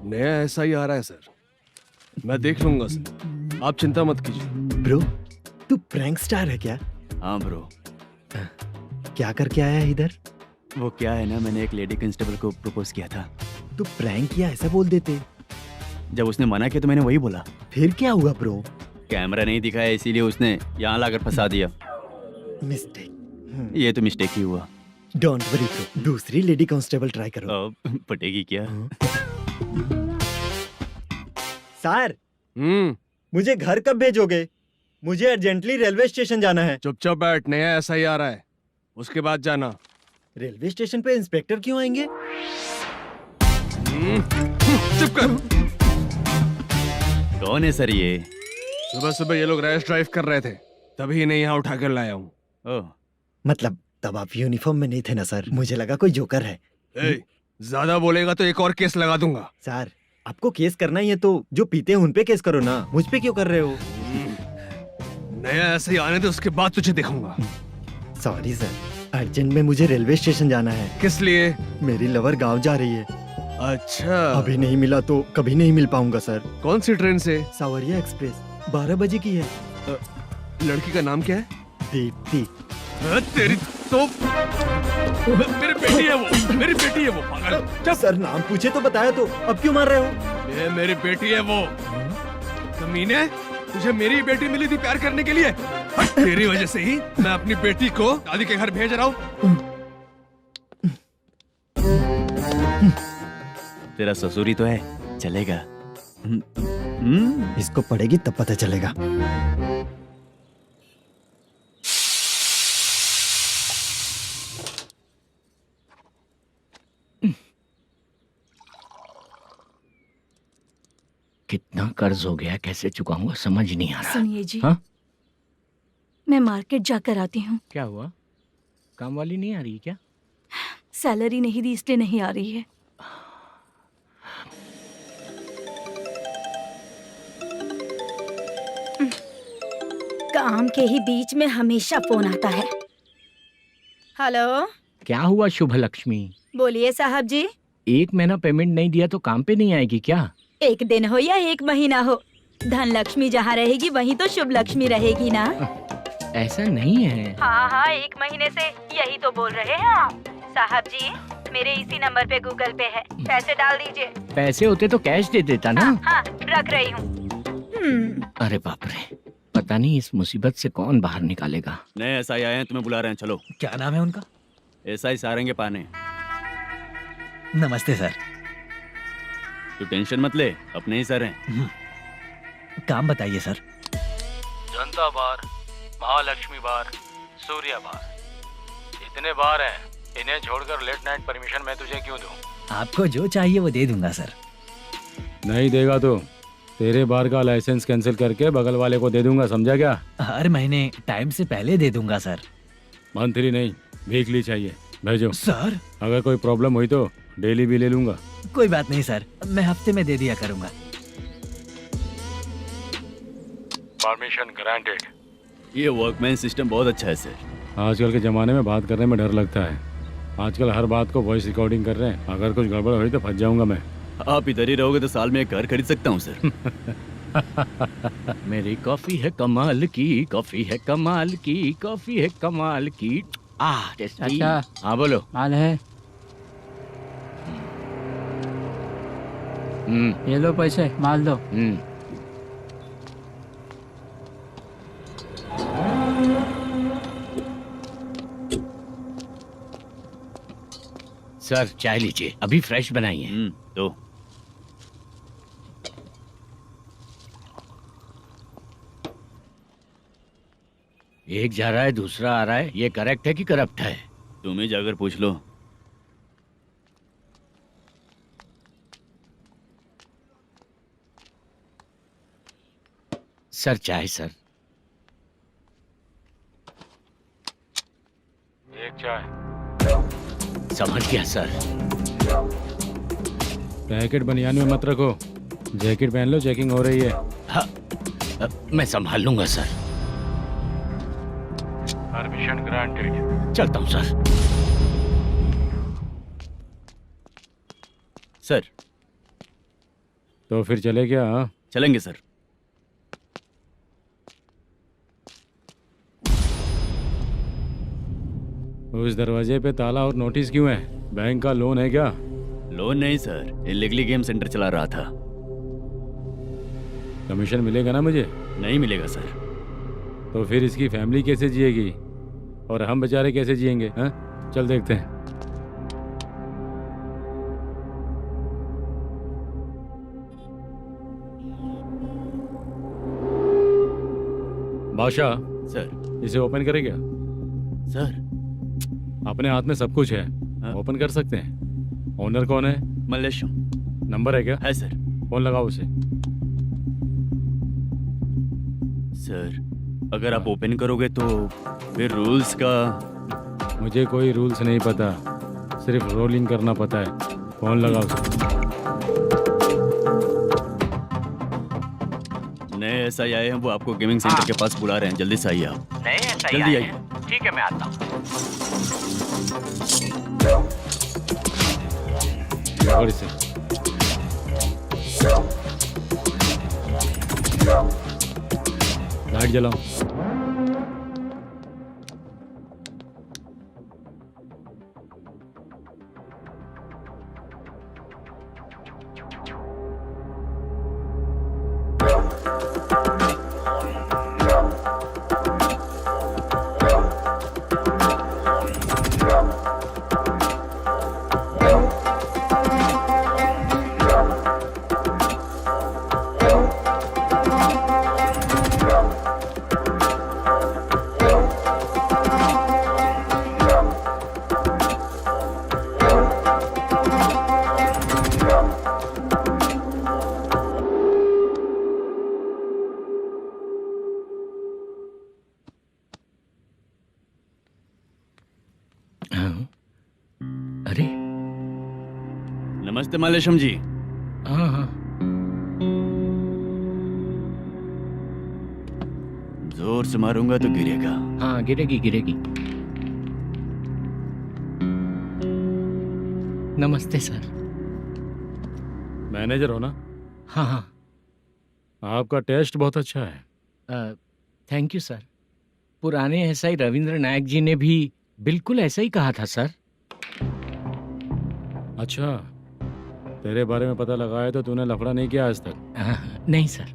नया ऐसा ही आ रहा है सर। मैं देख लूंगा सर, आप चिंता मत कीजिए। ब्रो, तू प्रैंक स्टार है क्या? हाँ ब्रो। क्या करके आया है इधर? वो क्या है ना, मैंने एक लेडी कांस्टेबल को प्रपोज किया था। तू प्रैंक किया ऐसा बोल देते। जब उसने मना किया तो मैंने वही बोला। फिर क्या हुआ ब्रो? कैमरा नहीं दिखाया इसीलिए उसने यहाँ लाकर फंसा दिया। मिस्टेक। ये तो मिस्टेक ही हुआ। डोंट वरी ब्रो, दूसरी लेडी कांस्टेबल ट्राई करो। पटेगी क्या? सर, मुझे घर कब भेजोगे? मुझे अर्जेंटली रेलवे स्टेशन जाना है। चुपचाप बैठ, नया ऐसा ही आ रहा है, उसके बाद जाना। रेलवे स्टेशन पे इंस्पेक्टर क्यों आएंगे? चुप कर। कौन है सर ये? सुबह सुबह ये लोग रैश ड्राइव कर रहे थे, तभी इन्हें यहाँ उठा कर लाया हूँ। मतलब तब आप यूनिफॉर्म में नहीं थे ना सर, मुझे लगा कोई जोकर है। ज्यादा बोलेगा तो एक और केस लगा दूंगा। सर आपको केस करना ही है तो जो पीते हैं उन पे केस करो ना, मुझ पे क्यों कर रहे हो? नया ऐसे ही आने दे, उसके बाद तुझे देखूंगा। सॉरी सर, अर्जेंट में मुझे रेलवे स्टेशन जाना है। किस लिए? मेरी लवर गांव जा रही है। अच्छा, अभी नहीं मिला तो कभी नहीं मिल पाऊंगा सर। कौन सी ट्रेन से? सावरिया एक्सप्रेस, 12 बजे की है। लड़की का नाम क्या है? दीप्ति। तेरी तो मेरी बेटी है वो, मेरी बेटी है वो। पागल। सर नाम पूछे तो बताया तो अब क्यों मार रहे हो? ये मेरी बेटी है वो। कमीने, तुझे मेरी बेटी मिली थी प्यार करने के लिए। तेरी वजह से ही मैं अपनी बेटी को दादी के घर भेज रहा हूँ। तेरा ससुरी तो है, चलेगा। इसको पड़ेगी तब पता चलेगा। कितना कर्ज हो गया, कैसे चुकाऊंगा समझ नहीं आ रहा। सुनिए जी, हाँ? मैं मार्केट जाकर आती हूँ। क्या हुआ? काम वाली नहीं आ रही क्या? सैलरी नहीं दी इसलिए नहीं आ रही है। काम के ही बीच में हमेशा फोन आता है। हेलो, क्या हुआ शुभ लक्ष्मी? बोलिए साहब जी। 1 महीना पेमेंट नहीं दिया तो काम पे नहीं आएगी क्या? 1 दिन हो या 1 महीना हो, धन लक्ष्मी जहाँ रहेगी वहीं तो शुभ लक्ष्मी रहेगी ना। ऐसा नहीं है। हाँ हाँ, 1 महीने से यही तो बोल रहे हैं आप। साहब जी, मेरे इसी नंबर पे गूगल पे है, पैसे डाल दीजिए। पैसे होते तो कैश दे देता ना। हाँ, रख रही हूँ। अरे बाप रे, पता नहीं इस मुसीबत से कौन बाहर निकालेगा। नए एसआई आए हैं, तुम्हें बुला रहे हैं, चलो। क्या नाम है उनका? एसआई सारंगे पाने। नमस्ते सर। तू टेंशन मत ले, अपने ही सर हैं। काम बताइए सर। जनता बार, महालक्ष्मी बार, सूर्या बार, इतने बार हैं, इन्हें छोड़कर लेट नाइट परमिशन मैं तुझे क्यों दूं? आपको जो चाहिए वो दे दूंगा सर। नहीं देगा तो तेरे बार का लाइसेंस कैंसिल करके बगल वाले को दे दूंगा, समझा क्या? हर महीने टाइम से पहले दे दूंगा सर। मंथली नहीं, वीकली चाहिए, भेजो। सर अगर कोई प्रॉब्लम हुई तो डेली भी ले लूंगा। कोई बात नहीं सर, मैं हफ्ते में दे दिया करूंगा। Permission granted. ये वर्कमैन सिस्टम बहुत अच्छा है सर। आजकल के ज़माने में बात करने में डर लगता है। आजकल हर बात को वॉइस रिकॉर्डिंग कर रहे हैं। अगर कुछ गड़बड़ हुई तो फंस जाऊंगा मैं। आप इधर ही रहोगे तो साल में एक घर खरीद सकता हूँ सर। मेरी कॉफी है कमाल की, कॉफी है कमाल की, कॉफी है कमाल की। टेस्टी। अच्छा। हाँ बोलो। माल है। ये लो पैसे, माल दो। सर चाय लीजिए, अभी फ्रेश बनाई है। तो एक जा रहा है दूसरा आ रहा है, ये करेक्ट है कि करप्ट है? तुम ही जाकर पूछ लो। सर चाय सर। एक चाय। समझ गया सर। पैकेट बनियान में मत रखो, जैकेट पहन लो, चेकिंग हो रही है। हाँ, मैं संभाल लूंगा सर। Permission granted. चलता हूँ सर। सर तो फिर चले क्या? हाँ? चलेंगे सर। उस दरवाजे पे ताला और नोटिस क्यों है? बैंक का लोन है क्या? लोन नहीं सर, इलीगली गेम सेंटर चला रहा था। कमीशन मिलेगा ना मुझे? नहीं मिलेगा सर। तो फिर इसकी फैमिली कैसे जिएगी और हम बेचारे कैसे जिएंगे? हाँ, चल देखते हैं। बादशाह सर। इसे ओपन करे क्या? सर अपने हाथ में सब कुछ है, ओपन कर सकते हैं। ओनर कौन है? मल्लेशम। नंबर है क्या? है सर। फोन लगाओ उसे। सर अगर आप ओपन करोगे तो फिर रूल्स का मुझे कोई रूल्स नहीं पता, सिर्फ रोलिंग करना पता है। फोन लगाओ उसे। नए एसआई आए हैं, वो आपको गेमिंग सेंटर के पास बुला रहे हैं, जल्दी से आइए आप। नहीं ऐसा ही जल्दी आए आइए। हैं। ठीक है मैं आता हूँ। पकड़ इसे। लाइट जलाओ। अरे नमस्ते मालेशम जी। हाँ हाँ जोर से मारूंगा तो गिरेगा। हाँ गिरेगी गिरेगी। नमस्ते सर। मैनेजर हो ना? हाँ हाँ। आपका टेस्ट बहुत अच्छा है। Thank you sir. पुराने एसआई रविंद्र नायक जी ने भी बिल्कुल ऐसा ही कहा था सर। अच्छा, तेरे बारे में पता लगा है तो तूने लफड़ा नहीं किया आज तक? नहीं सर।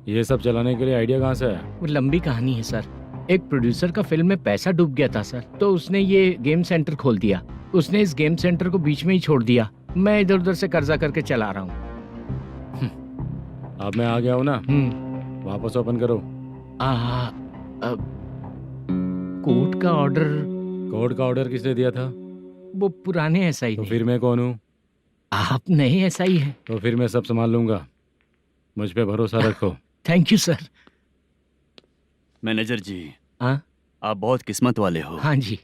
ये सब चलाने के लिए आइडिया कहाँ से आया? वो लंबी कहानी है सर। एक प्रोड्यूसर का फिल्म में पैसा डूब गया था सर, तो उसने ये गेम सेंटर खोल दिया। उसने इस गेम सेंटर को बीच में ही छोड़ दिया। मैं इधर उधर से कर्जा करके चला रहा हूँ। अब मैं आ गया हूँ ना, वापस ओपन करो। कोर्ट का ऑर्डर। कोर्ट का ऑर्डर किसने दिया था? वो पुराने एसआई तो फिर मैं कौन हूँ? आप नए एसआई हैं। तो फिर मैं सब संभाल लूंगा, मुझ पे भरोसा रखो। Thank you sir. मैनेजर जी, हाँ आप बहुत किस्मत वाले हो। हाँ जी।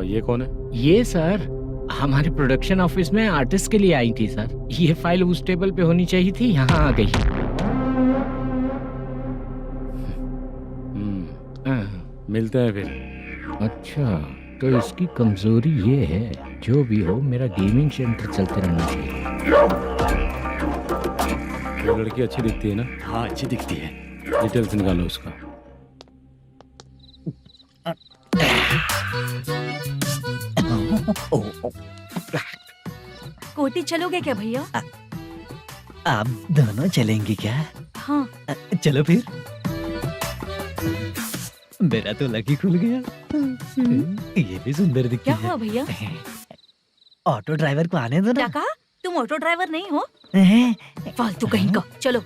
ये कौन है? ये सर हमारे प्रोडक्शन ऑफिस में आर्टिस्ट के लिए आई थी सर। ये फाइल उस टेबल पे होनी चाहिए थी, यहाँ आ गई। मिलते हैं फिर। अच्छा, तो इसकी कमजोरी ये है, जो भी हो मेरा गेमिंग सेंटर चलते रहना चाहिए। वो लड़की अच्छी दिखती है ना? हाँ अच्छी दिखती है। डिटेल्स निकालो उसका। कोटी चलोगे क्या भैया? आप दोनों चलेंगे क्या? हाँ। चलो फिर। मेरा तो लकी खुल गया। ये भी सुंदर दिखती क्या है। हुआ भैया? ऑटो ड्राइवर को आने दो क्या ना। कहा? तुम ऑटो ड्राइवर नहीं हो? फालतू कहीं का। चलो।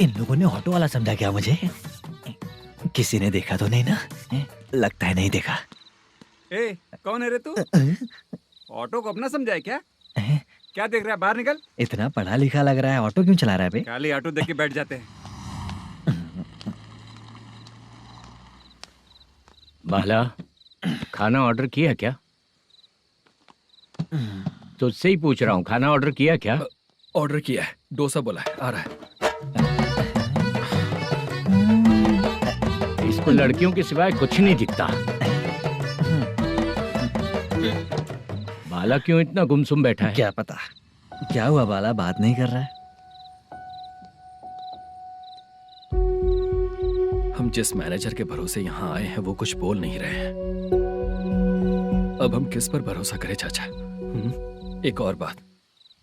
इन लोगों ने ऑटो वाला समझा क्या मुझे? किसी ने देखा तो नहीं ना? लगता है नहीं देखा। ए, कौन है रे तू? ऑटो को अपना समझा है क्या? क्या देख रहा है? बाहर निकल। इतना पढ़ा लिखा लग रहा है, ऑटो क्यों चला रहा है बे? खाली ऑटो देख के बैठ जाते हैं। बाला, खाना ऑर्डर किया क्या? तो उससे ही पूछ रहा हूँ, खाना ऑर्डर किया क्या? ऑर्डर किया है, डोसा बोला है, आ रहा है। इसको लड़कियों के सिवाय कुछ नहीं दिखता। बाला क्यों इतना गुमसुम बैठा है? क्या पता क्या हुआ, बाला बात नहीं कर रहा है। हम जिस मैनेजर के भरोसे यहाँ आए हैं वो कुछ बोल नहीं रहे हैं। अब हम किस पर भरोसा करें चाचा? एक और बात,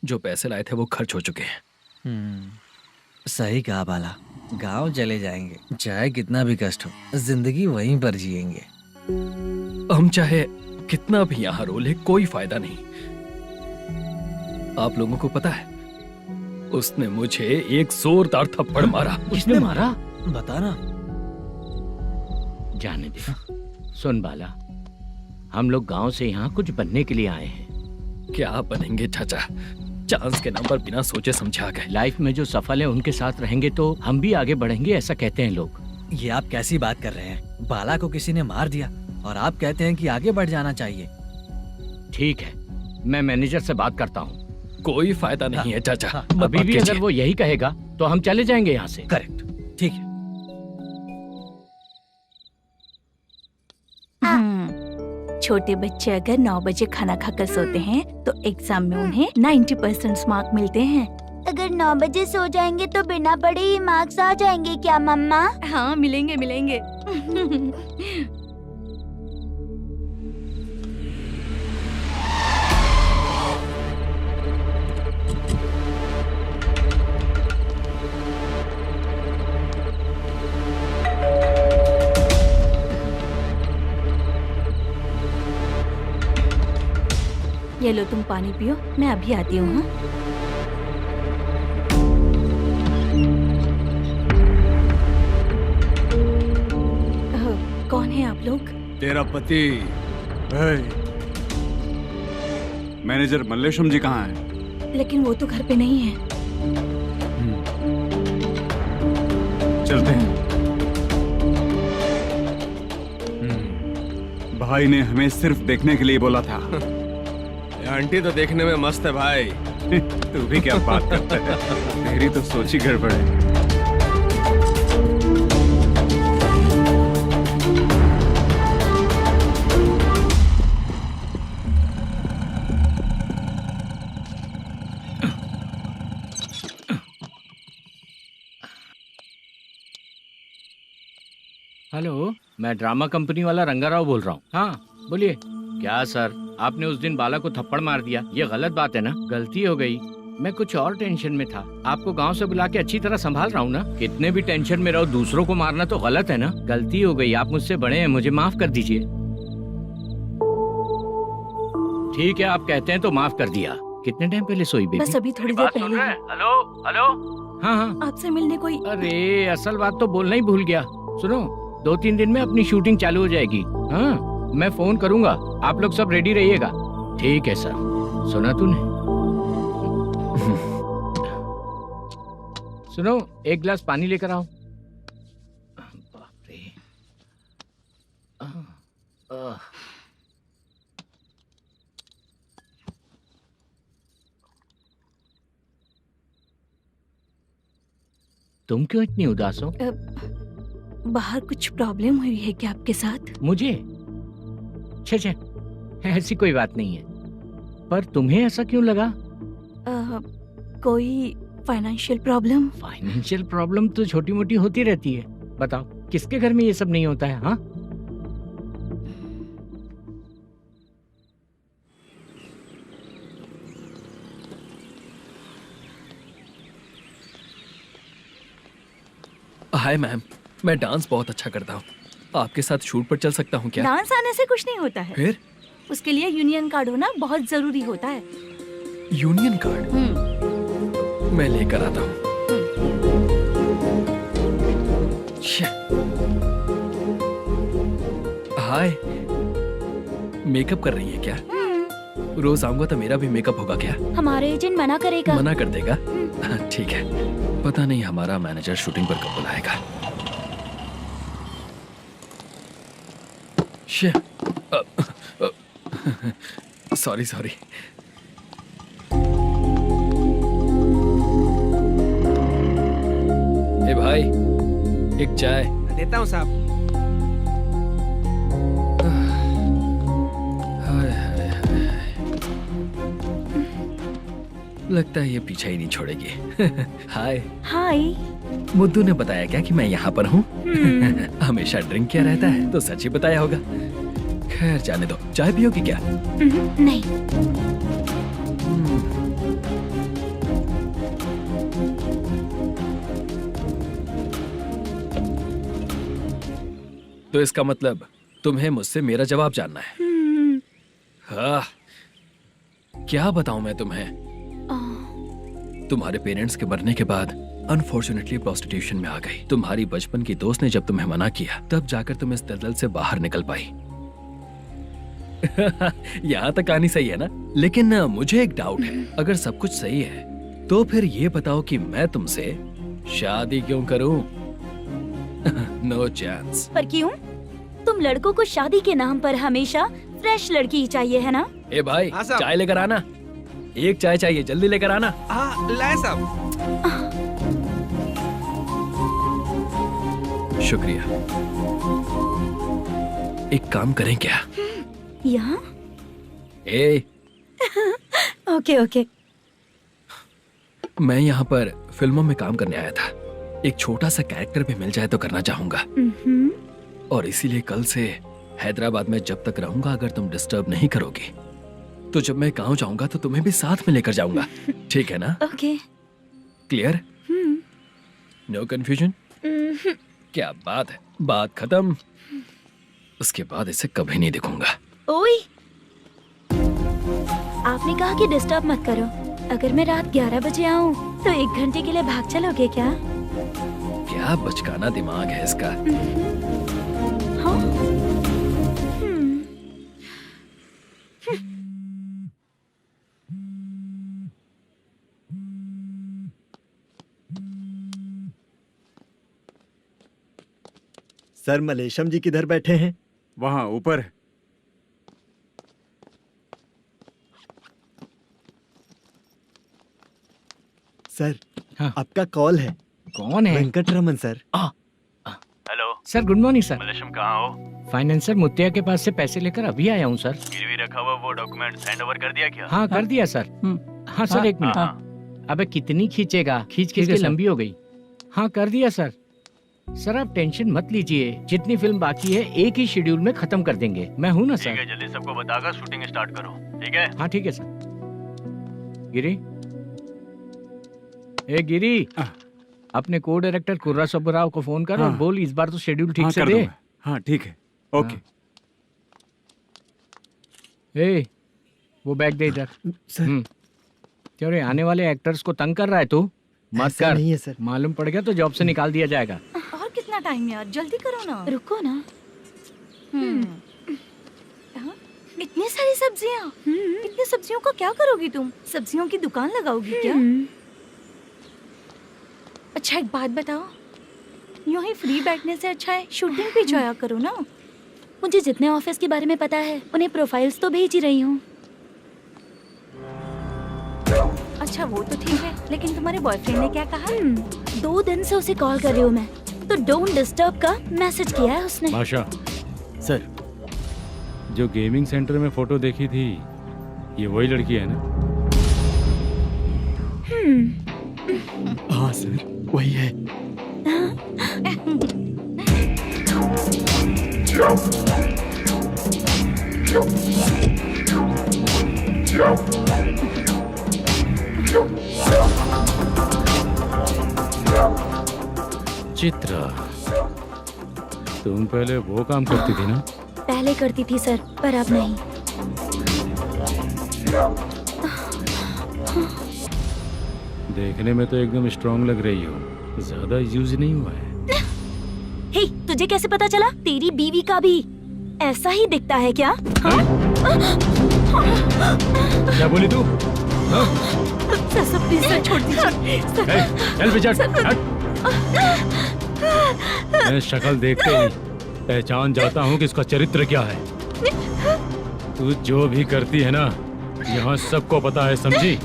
जो पैसे लाए थे वो खर्च हो चुके हैं। सही कहा बाला, गांव चले जाएंगे, चाहे कितना भी कष्ट हो, जिंदगी वहीं पर जिएंगे। हम चाहे कितना भी यहाँ रो ले, कोई फायदा नहीं। आप लोगों को पता है, उसने मुझे एक जोरदार थप्पड़ मारा। उसने मारा? बता ना। जाने दे। सुन बाला, हम लोग गांव से यहाँ कुछ बनने के लिए आए हैं। क्या बनेंगे चाचा? चांस के नाम पर बिना सोचे समझे आ गए। लाइफ में जो सफल है उनके साथ रहेंगे तो हम भी आगे बढ़ेंगे, ऐसा कहते हैं लोग। ये आप कैसी बात कर रहे हैं? बाला को किसी ने मार दिया और आप कहते हैं कि आगे बढ़ जाना चाहिए। ठीक है, मैं मैनेजर से बात करता हूँ। कोई फायदा नहीं है चाचा। अभी भी अगर वो यही कहेगा तो हम चले जाएंगे यहाँ से। करेक्ट, ठीक है। छोटे बच्चे अगर 9 बजे खाना खाकर सोते हैं तो एग्जाम में उन्हें 90% मार्क मिलते हैं। अगर 9 बजे सो जाएंगे तो बिना पढ़े ही मार्क्स आ जाएंगे क्या मम्मा? हाँ, मिलेंगे मिलेंगे। ये लो तुम पानी पियो, मैं अभी आती हूँ। हाँ? कौन है आप लोग? तेरा पति। मैनेजर मल्लेशम जी कहाँ हैं? लेकिन वो तो घर पे नहीं है। चलते हैं। भाई ने हमें सिर्फ देखने के लिए बोला था। आंटी तो देखने में मस्त है भाई। तू भी क्या बात करता है? तेरी तो सोच ही गड़बड़ है। हेलो, मैं ड्रामा कंपनी वाला रंगाराव बोल रहा हूँ। हाँ बोलिए। क्या सर, आपने उस दिन बाला को थप्पड़ मार दिया, ये गलत बात है ना? गलती हो गई, मैं कुछ और टेंशन में था। आपको गांव से बुला के अच्छी तरह संभाल रहा हूँ ना। कितने भी टेंशन में रहो, दूसरों को मारना तो गलत है ना। गलती हो गई, आप मुझसे बड़े हैं, मुझे माफ कर दीजिए। ठीक है, आप कहते हैं तो माफ कर दिया। कितने टाइम पहले सोई बेबी? बस अभी थोड़ी देर पहले। Hello hello. हाँ हाँ, आपसे मिलने कोई। अरे असल बात तो बोलना ही भूल गया। सुनो, 2-3 दिन में अपनी शूटिंग चालू हो जाएगी। हाँ, मैं फोन करूंगा, आप लोग सब रेडी रहिएगा। ठीक है सर। सुना तूने? सुनो, एक गिलास पानी लेकर आओ। बाप रे। तुम क्यों इतनी उदास हो? बाहर कुछ प्रॉब्लम हुई है क्या आपके साथ? मुझे? छे, ऐसी कोई बात नहीं है। पर तुम्हें ऐसा क्यों लगा? कोई फाइनेंशियल प्रॉब्लम? फाइनेंशियल प्रॉब्लम तो छोटी मोटी होती रहती है। बताओ, किसके घर में ये सब नहीं होता है? हाँ, हाय मैम, मैं डांस बहुत अच्छा करता हूँ। आपके साथ शूट पर चल सकता हूँ क्या? डांस आने से कुछ नहीं होता है। फिर? उसके लिए यूनियन कार्ड होना बहुत जरूरी होता है। Union card? मैं लेकर आता हूँ। हाय, मेकअप कर रही है क्या? रोज आऊंगा तो मेरा भी मेकअप होगा क्या? हमारे एजेंट मना करेगा। मना कर देगा? ठीक है, पता नहीं हमारा मैनेजर शूटिंग पर कब बुलाएगा। सॉरी। ए भाई, एक चाय। देता हूँ साहब। लगता है ये पीछा ही नहीं छोड़ेगी। हाय। हाय। मुद्दू ने बताया क्या कि मैं यहाँ पर हूँ? हमेशा ड्रिंक किया रहता है तो सच ही बताया होगा। खैर जाने दो, चाय पियोगी क्या? नहीं। तो इसका मतलब तुम्हें मुझसे मेरा जवाब जानना है? हाँ, क्या बताऊं मैं तुम्हें? तुम्हारे पेरेंट्स के मरने के बाद अनफॉर्चुनेटली प्रोस्टिट्यूशन में आ गई। तुम्हारी बचपन की दोस्त ने जब तुम्हें मना किया, तब जाकर तुम इस दलदल से बाहर निकल पाई। यहाँ तक कहानी सही है ना, लेकिन मुझे एक डाउट है। अगर सब कुछ सही है तो फिर ये बताओ कि मैं तुमसे शादी क्यों करूं? No chance. पर क्यों? तुम लड़कों को शादी के नाम पर हमेशा फ्रेश लड़की ही चाहिए है ना? ए भाई, हाँ साहब। चाय लेकर आना। एक चाय चाहिए, जल्दी लेकर आना। हाँ लाए साहब। शुक्रिया। एक काम करें क्या? यहाँ? ए, ओके ओके। मैं यहाँ पर फिल्मों में काम करने आया था। एक छोटा सा कैरेक्टर भी मिल जाए तो करना चाहूंगा, और इसीलिए कल से हैदराबाद में जब तक रहूंगा, अगर तुम डिस्टर्ब नहीं करोगी तो जब मैं गांव जाऊंगा तो तुम्हें भी साथ में लेकर जाऊंगा। ठीक है ना? ओके। क्लियर? No confusion? क्या बात है, बात खत्म। उसके बाद इसे कभी नहीं दिखूंगा। ओए, आपने कहा कि डिस्टर्ब मत करो। अगर मैं रात 11 बजे आऊँ तो 1 घंटे के लिए भाग चलोगे क्या? क्या बचकाना दिमाग है इसका। हाँ? सर, मलेशम जी किधर बैठे हैं? वहाँ ऊपर है। सर, हाँ। आपका कॉल है। कौन है? Venkataraman sir. Hello sir, good morning sir. Malesham कहाँ हो? फाइनेंसर मुत्तिया के पास से पैसे लेकर अभी आया हूँ सर। गिरवी रखा हुआ वो डॉक्यूमेंट हैंड ओवर कर दिया क्या? हाँ, कर दिया सर। हाँ सर, 1 मिनट। अबे कितनी खींचेगा, खींच खींच के लंबी हो गई। हाँ, कर दिया सर। सर आप टेंशन मत लीजिए, जितनी फिल्म बाकी है एक ही शेड्यूल में खत्म कर देंगे। मैं हूँ ना ठीक सर। है, जल्दी सबको बताकर शूटिंग स्टार्ट करो। ठीक है? हाँ ठीक है सर। गिरी, ए गिरी, अपने को डायरेक्टर कुर्रा सुब्बराव को फोन कर और हाँ। बोल इस बार तो शेड्यूल ठीक हाँ, से कर दे। दूंगा। हाँ ठीक है, ओके। ए, वो बैग दे इधर। सर। तेरे आने वाले एक्टर्स को तंग कर रहा है तू? मत ऐसा कर। नहीं है सर। मालूम पड़ गया तो जॉब से निकाल दिया जाएगा। और कितना टाइम यार, जल्दी करो ना। रुको ना। हाँ? इतनी सारी सब्जियाँ, इतनी सब्जियों का क्या करोगी तुम? सब्जियों की दुकान लगाओगी क्या? अच्छा एक बात बताओ, यूं ही फ्री बैठने से अच्छा है शूटिंग पे जाया करो ना। मुझे जितने ऑफिस के बारे में पता है उन्हें प्रोफाइल्स तो भेज ही रही हूँ। अच्छा वो तो ठीक है, लेकिन तुम्हारे बॉयफ्रेंड ने क्या कहा? 2 दिन से उसे कॉल कर रही हूँ मैं, तो डोंट डिस्टर्ब का मैसेज किया है उसने। बादशाह सर, जो गेमिंग सेंटर में फोटो देखी थी, ये वही लड़की है ना? हाँ सर, वही है। चित्रा, तुम पहले वो काम करती थी ना? पहले करती थी सर, पर अब नहीं। देखने में तो एकदम स्ट्रांग लग रही हो, ज्यादा यूज नहीं हुआ है। हे, तुझे कैसे पता चला? तेरी बीवी का भी ऐसा ही दिखता है क्या? हाँ? क्या बोली तू? सर प्लीज सर, छोड़ दीजिए। चल बेटा, हट। मैं शक्ल देखते ही पहचान जाता हूँ कि इसका चरित्र क्या है। तू जो भी करती है ना, यहाँ सबको पता है, समझी?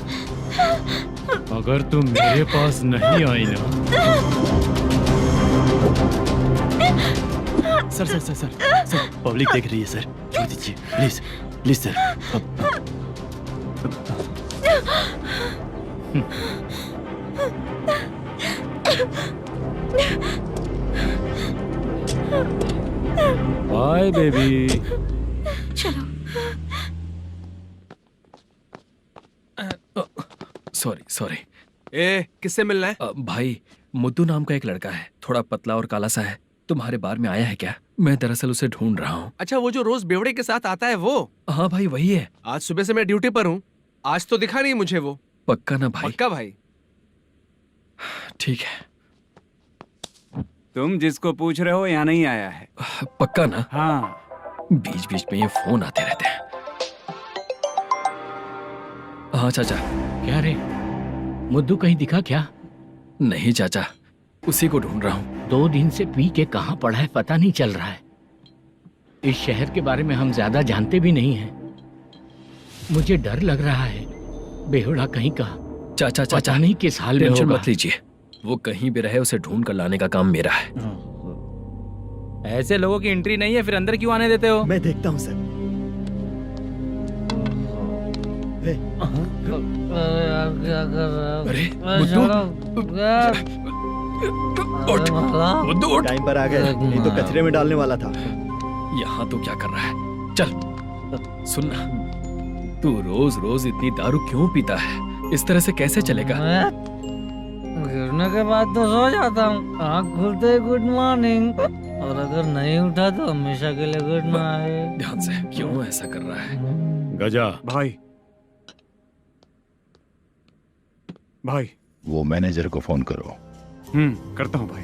अगर तू मेरे पास नहीं आई ना। Sir sir sir sir sir, public देख रही है सर, छोड़ दीजिए please please sir. Bye baby. चलो। Sorry sorry. ए, किससे मिलना है? भाई, मुद्दू नाम का एक लड़का है, थोड़ा पतला और काला सा है। तुम्हारे बार में आया है क्या? मैं दरअसल उसे ढूंढ रहा हूँ। अच्छा, वो जो रोज बेवड़े के साथ आता है वो? हाँ भाई, वही है। आज सुबह से मैं ड्यूटी पर हूँ, आज तो दिखा नहीं मुझे वो। पक्का ना भाई? पक्का भाई। ठीक है। तुम जिसको पूछ रहे हो यहाँ नहीं आया है। पक्का ना? हाँ। बीच बीच में ये फोन आते रहते हैं। हाँ चाचा। क्या रे, मुद्दू कहीं दिखा क्या? नहीं चाचा, उसी को ढूंढ रहा हूँ। 2 दिन से पी के कहाँ पड़ा है पता नहीं चल रहा है। इस शहर के बारे में हम ज्यादा जानते भी नहीं हैं। मुझे डर लग रहा है, बेहुड़ा कहीं का। चाचा पता नहीं किस हाल में टेंशन होगा। मत लीजिए, वो कहीं भी रहे उसे ढूंढ कर लाने का काम मेरा है। ऐसे लोगों की एंट्री नहीं है, फिर अंदर क्यों आने देते हो? मैं देखता हूँ सर। क्या कर रहा अरे मुद्दू, टाइम पर आ गए, नहीं तो कचरे में डालने वाला था। यहाँ तो क्या कर रहा है? चल सुनना, तू रोज रोज इतनी दारू क्यों पीता है? इस तरह से कैसे चलेगा? गिरने के बाद तो सो जाता हूँ, आँख खुलते ही गुड मॉर्निंग, और अगर नहीं उठा तो हमेशा के लिए गुड नाइट। ध्यान से, क्यों ऐसा कर रहा है? गजा भाई, भाई वो मैनेजर को फोन करो। करता हूँ भाई।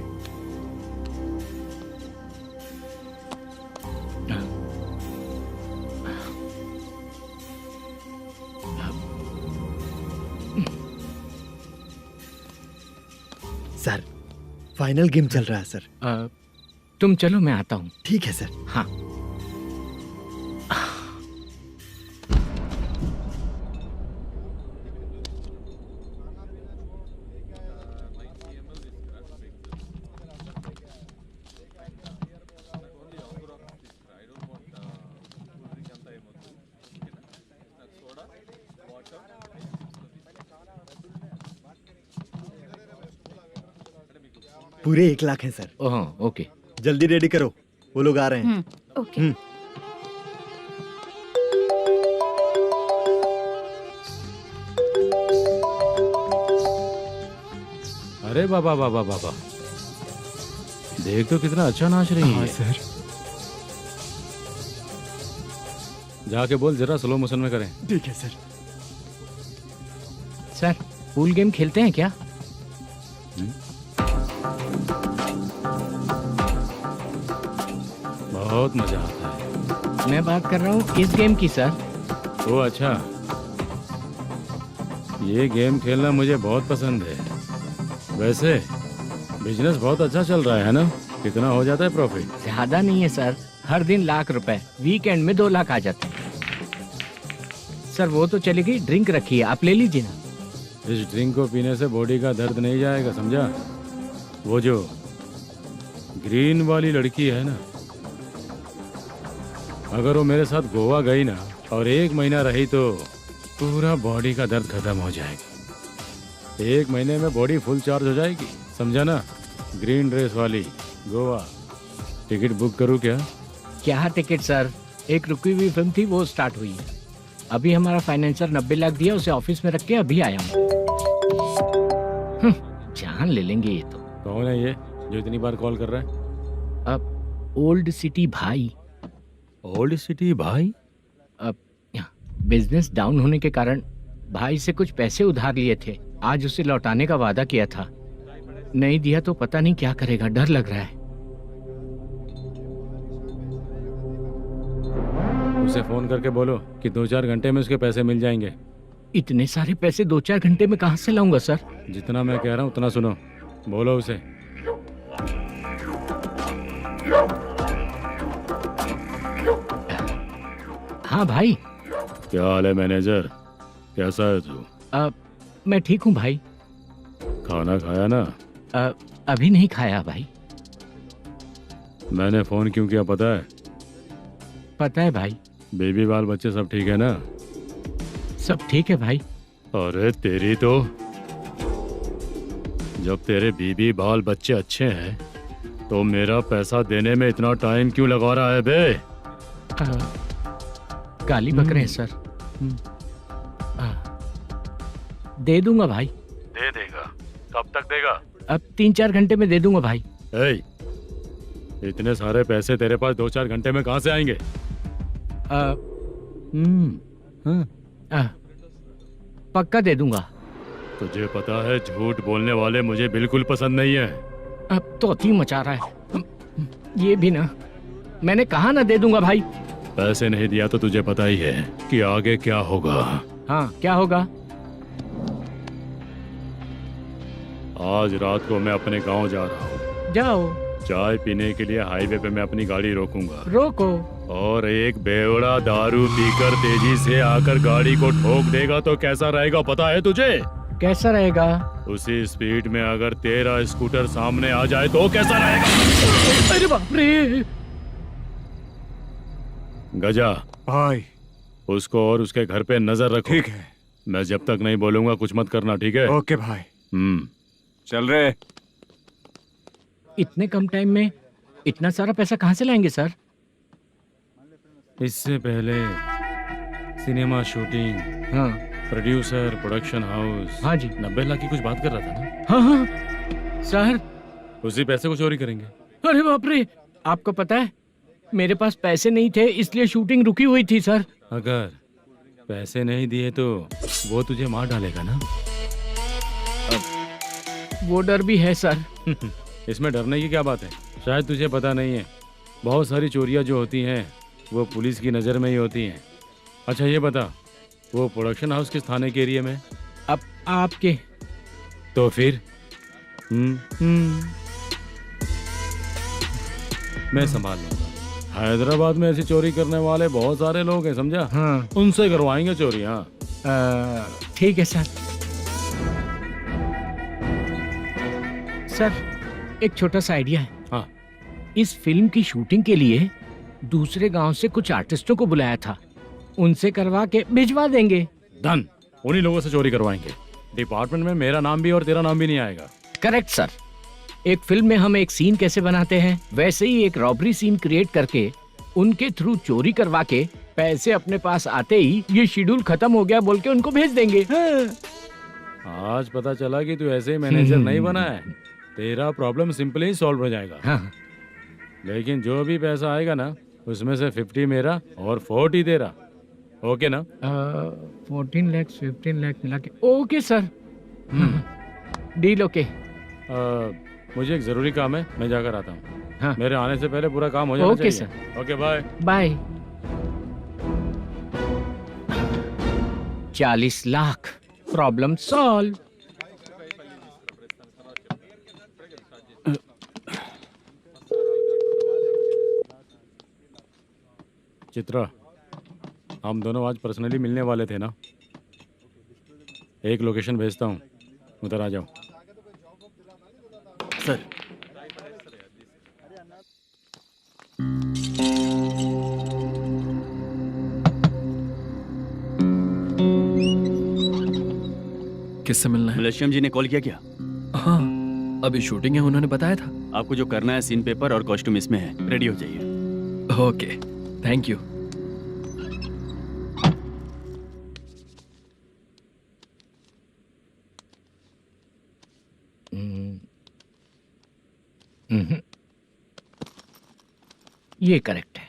सर, फाइनल गेम चल रहा है सर। तुम चलो, मैं आता हूँ। ठीक है सर। हाँ। पूरे 1 लाख हैं सर। ओह, ओके। जल्दी रेडी करो, वो लोग आ रहे हैं। ओके। अरे बाबा बाबा बाबा, देख तो कितना अच्छा नाच रही है। सर। जाके बोल जरा स्लो मोशन में करें। ठीक है सर। सर, पूल गेम खेलते हैं क्या? बहुत मजा आता है। मैं बात कर रहा हूँ इस गेम की सर। ओ अच्छा, ये गेम खेलना मुझे बहुत पसंद है। वैसे बिजनेस बहुत अच्छा चल रहा है ना? कितना हो जाता है प्रॉफिट? ज्यादा नहीं है सर, हर दिन लाख रुपए, वीकेंड में 2 लाख आ जाते हैं। सर वो तो चलेगी, ड्रिंक रखी है, आप ले लीजिए ना। इस ड्रिंक को पीने से बॉडी का दर्द नहीं जाएगा, समझा? वो जो ग्रीन वाली लड़की है ना, अगर वो मेरे साथ गोवा गई ना और 1 महीना रही तो पूरा बॉडी का दर्द खत्म हो जाएगा। 1 महीने में बॉडी फुल चार्ज हो जाएगी, समझा ना? ग्रीन ड्रेस वाली गोवा। टिकट बुक करूं क्या? क्या टिकट सर, एक रुकी हुई फिल्म थी, वो स्टार्ट हुई है। अभी हमारा फाइनेंसर 90 लाख दिया, उसे ऑफिस में रख के अभी आया हूँ। जान ले लेंगे ये तो। कौन है ये जो इतनी बार कॉल कर रहा है? अब ओल्ड सिटी भाई। ओल्ड सिटी भाई? अब बिजनेस डाउन होने के कारण भाई से कुछ पैसे उधार लिए थे, आज उसे लौटाने का वादा किया था। नहीं दिया तो पता नहीं क्या करेगा, डर लग रहा है। उसे फोन करके बोलो कि 2-4 घंटे में उसके पैसे मिल जाएंगे। इतने सारे पैसे 2-4 घंटे में कहाँ से लाऊंगा सर? जितना मैं कह रहा हूँ उतना सुनो, बोलो उसे। हाँ भाई। क्या हाल है मैनेजर, कैसा है तू? मैं ठीक हूँ भाई। खाना खाया ना? अभी नहीं खाया भाई। मैंने फोन क्यों किया पता है? पता है भाई। बेबी बाल बच्चे सब ठीक है ना? सब ठीक है भाई। अरे तेरी तो, जब तेरे बीबी बाल बच्चे अच्छे हैं तो मेरा पैसा देने में इतना टाइम क्यों लगा रहा है बे? गाली बक रहे हैं सर। दे दूंगा भाई। दे देगा? कब तक देगा? अब 3-4 घंटे में दे दूंगा भाई। इतने सारे पैसे तेरे पास 2-4 घंटे में कहाँ से आएंगे? पक्का दे दूंगा। तुझे पता है झूठ बोलने वाले मुझे बिल्कुल पसंद नहीं है। अब तोती मचा रहा है ये भी ना। मैंने कहा ना दे दूंगा भाई। पैसे नहीं दिया तो तुझे पता ही है कि आगे क्या होगा। हाँ क्या होगा? आज रात को मैं अपने गांव जा रहा हूँ। जाओ। चाय पीने के लिए हाईवे पे मैं अपनी गाड़ी रोकूंगा। रोको। और एक बेवड़ा दारू पीकर तेजी से आकर गाड़ी को ठोक देगा तो कैसा रहेगा पता है तुझे? कैसा रहेगा? उसी स्पीड में अगर तेरा स्कूटर सामने आ जाए तो कैसा रहेगा? अरे बाप रे। गजा भाई, उसको और उसके घर पे नजर रखो। ठीक है। मैं जब तक नहीं बोलूंगा कुछ मत करना, ठीक है? ओके भाई। चल रहे। इतने कम टाइम में इतना सारा पैसा कहाँ से लाएंगे सर? इससे पहले सिनेमा शूटिंग, हाँ, प्रोड्यूसर, प्रोडक्शन हाउस, हाँ जी, 90 लाख की कुछ बात कर रहा था ना? हाँ हाँ सर। उसी पैसे को चोरी करेंगे। अरे बाप रे, आपको पता है मेरे पास पैसे नहीं थे इसलिए शूटिंग रुकी हुई थी सर। अगर पैसे नहीं दिए तो वो तुझे मार डालेगा ना? वो डर भी है सर। इसमें डरने की क्या बात है? शायद तुझे पता नहीं है, बहुत सारी चोरियां जो होती हैं वो पुलिस की नज़र में ही होती हैं। अच्छा ये बता, वो प्रोडक्शन हाउस किस थाने के एरिया में? अब आपके। तो फिर मैं संभाल लूंगा। हैदराबाद में ऐसी चोरी करने वाले बहुत सारे लोग हैं, समझा? हाँ। उनसे करवाएंगे चोरी। हाँ ठीक है सर। सर एक छोटा सा आइडिया है। हाँ। इस फिल्म की शूटिंग के लिए दूसरे गांव से कुछ आर्टिस्टों को बुलाया था, उनसे करवा के भिजवा देंगे। डन, उन्हीं लोगों से चोरी करवाएंगे। डिपार्टमेंट में मेरा नाम भी और तेरा नाम भी नहीं आएगा। Correct sir. एक फिल्म में हम एक सीन कैसे बनाते हैं वैसे ही एक रॉबरी सीन क्रिएट करके उनके थ्रू चोरी करवा के पैसे अपने पास आते ही ये शेड्यूल खत्म हो गया बोल के उनको भेज देंगे। आज पता चला कि तू ऐसे मैनेजर नहीं बना है। तेरा प्रॉब्लम सिंपली ही सॉल्व हो जाएगा। हाँ। लेकिन जो भी पैसा आएगा ना उसमें से 50 मेरा और 40 तेरा। ओके ना? 14 लाख 15 लाख मिला के। Okay sir. Deal okay. मुझे एक जरूरी काम है, मैं जाकर आता हूँ। हाँ। मेरे आने से पहले पूरा काम हो जाना ओके चाहिए। Sir. Okay bye. Bye. 40 lakh, problem solve. Chitra, हम दोनों आज पर्सनली मिलने वाले थे ना? एक लोकेशन भेजता हूँ, उधर आ जाओ। सर। किससे मिलना है? मलेशियम जी ने कॉल किया क्या? हाँ, अभी शूटिंग है, उन्होंने बताया था। आपको जो करना है सीन पेपर और कॉस्ट्यूम इसमें है, रेडी हो जाइए। Okay, thank you. ये करेक्ट है।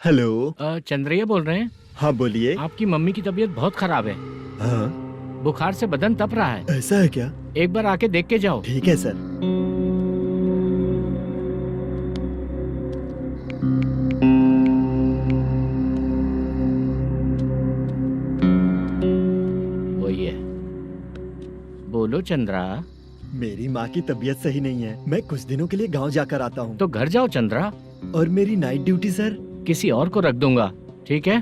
हेलो। चंद्रैया बोल रहे हैं? हाँ बोलिए। आपकी मम्मी की तबीयत बहुत खराब है। हाँ। बुखार से बदन तप रहा है। ऐसा है क्या? एक बार आके देख के जाओ। ठीक है सर। वही है। बोलो चंद्रा। मेरी माँ की तबीयत सही नहीं है, मैं कुछ दिनों के लिए गांव जाकर आता हूँ। तो घर जाओ चंद्रा। और मेरी नाइट ड्यूटी सर? किसी और को रख दूंगा, ठीक है?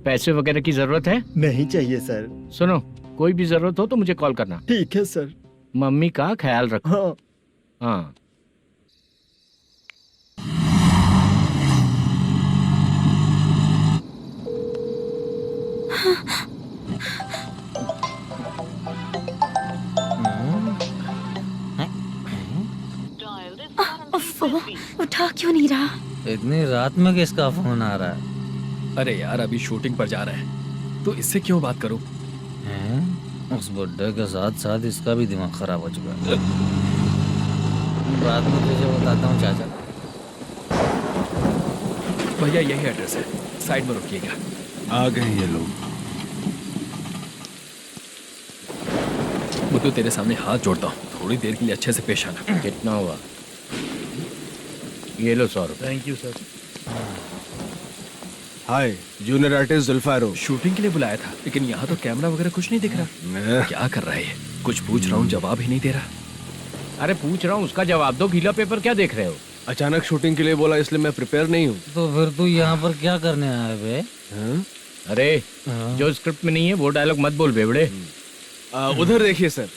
पैसे वगैरह की जरूरत है? नहीं चाहिए सर। सुनो, कोई भी जरूरत हो तो मुझे कॉल करना। ठीक है सर। मम्मी का ख्याल रखो। हाँ। हाँ। उठा क्यों नहीं रहा? इतनी रात में किसका फोन आ रहा है? अरे यार, अभी शूटिंग पर जा रहे हैं तो इससे क्यों बात करूं? उस बुड्ढे के साथ साथ इसका भी दिमाग खराब हो चुका है। रात में तुझे बताता हूँ चाचा। भैया यही एड्रेस है, साइड में रुकिएगा। आ गए ये लोग। मुझे तेरे सामने हाथ जोड़ता हूँ, थोड़ी देर के लिए अच्छे से पेश आना। कितना हुआ? ये लो 100 रुपए। Thank you sir. Hi, junior artist Zulfar हूँ। शूटिंग के लिए बुलाया था, लेकिन यहाँ तो कैमरा वगैरह कुछ नहीं दिख रहा। क्या कर रहा है ये? कुछ पूछ रहा हूँ, जवाब ही नहीं दे रहा। अरे पूछ रहा हूँ, उसका जवाब दो। गीला पेपर क्या देख रहे हो? अचानक शूटिंग के लिए बोला, इसलिए मैं प्रिपेयर नहीं हूँ। तो फिर तू यहाँ पर क्या करने आया बे? अरे जो स्क्रिप्ट में नहीं है वो डायलॉग मत बोल बेवड़े। उधर देखिए सर।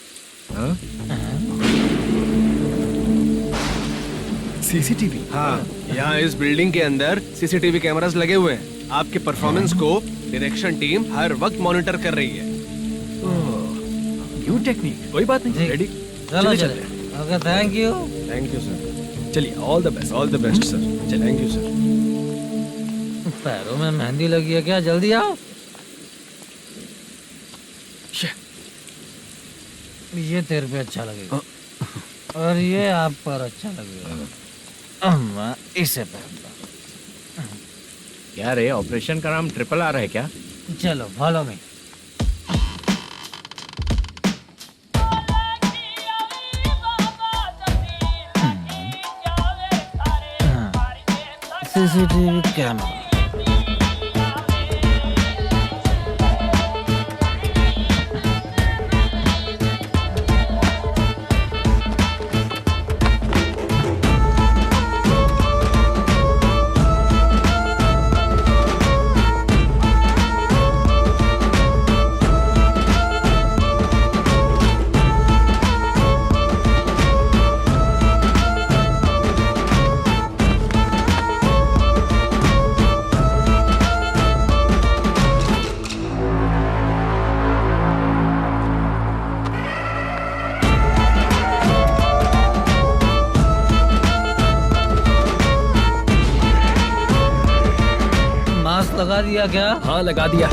सीसीटीवी? हाँ, यहाँ इस बिल्डिंग के अंदर सीसीटीवी कैमरास लगे हुए हैं। आपके परफॉर्मेंस को डायरेक्शन टीम हर वक्त मॉनिटर कर रही है। न्यू टेक्निक, कोई बात नहीं, रेडी। चलो चले। Okay, thank you. Thank you sir. चलिए, all the best. All the best sir. Thank you sir. पैरों में मेहंदी लगी है क्या? जल्दी आओ। ये तेरे पे अच्छा लगेगा और ये आप पर अच्छा लगेगा। मैं इसे पहनता। क्या रे, ऑपरेशन का नाम ट्रिपल आर है क्या? चलो फॉलो मी। CCTV camera. लगा दिया क्या? हाँ, लगा दिया।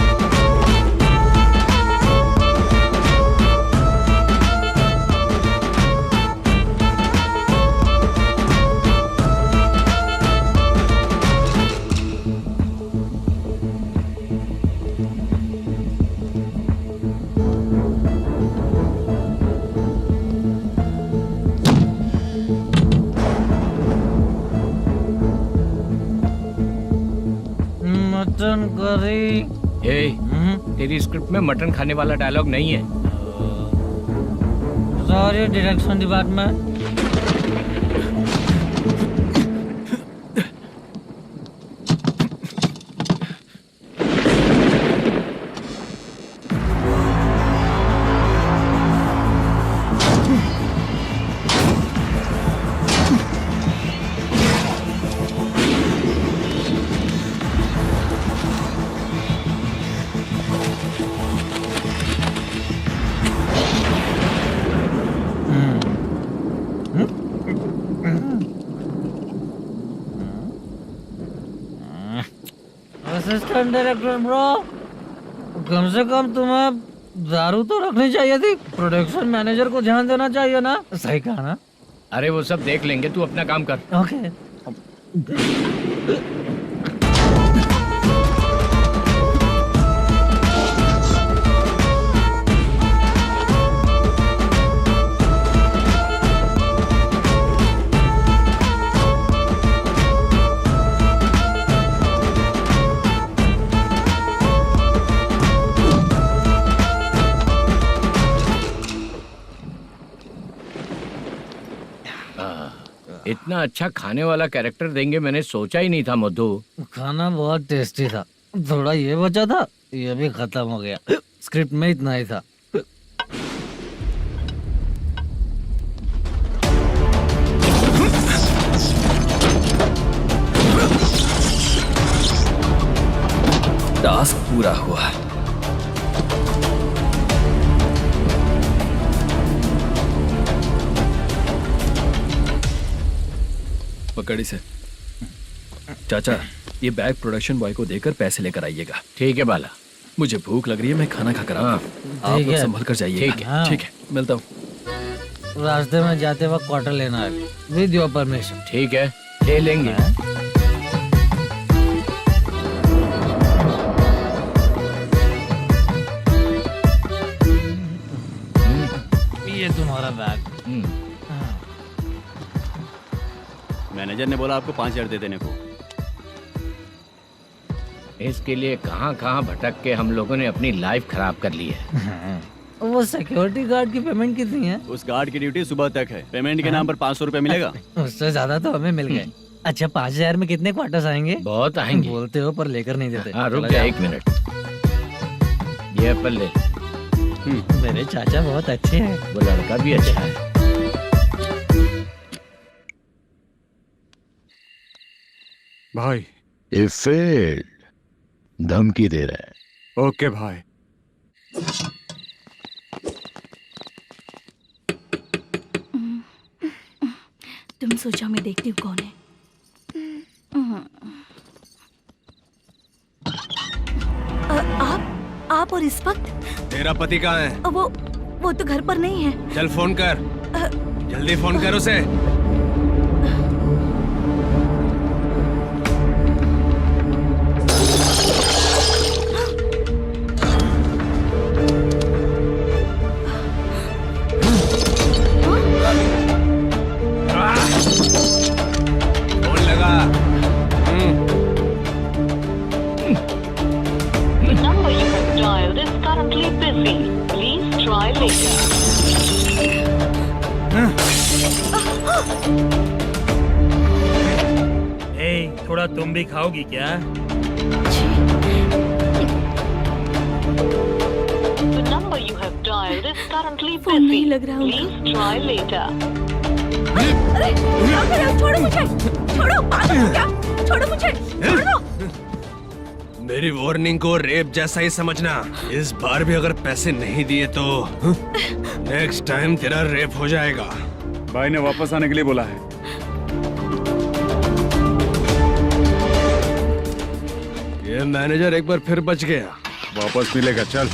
Mutton curry. तेरी स्क्रिप्ट में मटन खाने वाला डायलॉग नहीं है। Sorry direction department. Assistant director bro, कम से कम तुम्हें दारू तो रखनी चाहिए थी। प्रोडक्शन मैनेजर को ध्यान देना चाहिए ना। सही कहा ना? अरे वो सब देख लेंगे, तू अपना काम कर। ओके। इतना अच्छा खाने वाला कैरेक्टर देंगे मैंने सोचा ही नहीं था मधु। खाना बहुत टेस्टी था। थोड़ा ये बचा था, ये भी खत्म हो गया। स्क्रिप्ट में इतना ही था। टास्क पूरा हुआ। पकड़ी से। चाचा, ये बैग प्रोडक्शन बॉय को देकर पैसे लेकर आइएगा। ठीक है बाला। मुझे भूख लग रही है, मैं खाना खाकर आता हूँ। आप लोग संभल कर जाइएगा। ठीक है। ठीक है, मिलता हूँ। रास्ते में जाते वक्त क्वार्टर लेना है, विद योर परमिशन। ठीक है, ले लेंगे। ये तुम्हारा बैग। मैनेजर ने बोला आपको 5,000 दे देने को। इसके लिए कहाँ कहाँ भटक के हम लोगों ने अपनी लाइफ खराब कर ली है। वो सिक्योरिटी गार्ड की पेमेंट कितनी है? उस गार्ड की ड्यूटी सुबह तक है। पेमेंट के नाम पर 500 रुपए मिलेगा। उससे ज्यादा तो हमें मिल गए। अच्छा 5000 में कितने क्वार्टर्स आएंगे? बहुत आएंगे। बोलते हो पर लेकर नहीं देते। हाँ रुक जा 1 मिनट, ये एप्पल ले। मेरे चाचा बहुत अच्छे हैं। वो लड़का भी अच्छा है। भाई ये फेल्ड धमकी दे रहा है। ओके भाई। तुम सोचो मैं देखती हूँ कौन है। आप और इस वक्त? तेरा पति कहाँ है? वो तो घर पर नहीं है। चल फोन कर, जल्दी फोन कर उसे। फोन लगा। number you have dialed is currently busy. Please try later. थोड़ा तुम भी खाओगी क्या? The number you have dialed is currently busy. Please try later. अरे छोड़ो मुझे, छोड़ो, पागल हो क्या? छोड़ो मुझे, छोड़ो। मेरी वार्निंग को रेप जैसा ही समझना। इस बार भी अगर पैसे नहीं दिए तो नेक्स्ट टाइम तेरा रेप हो जाएगा। भाई ने वापस आने के लिए बोला है। ये मैनेजर एक बार फिर बच गया। वापस मिलेगा, चल।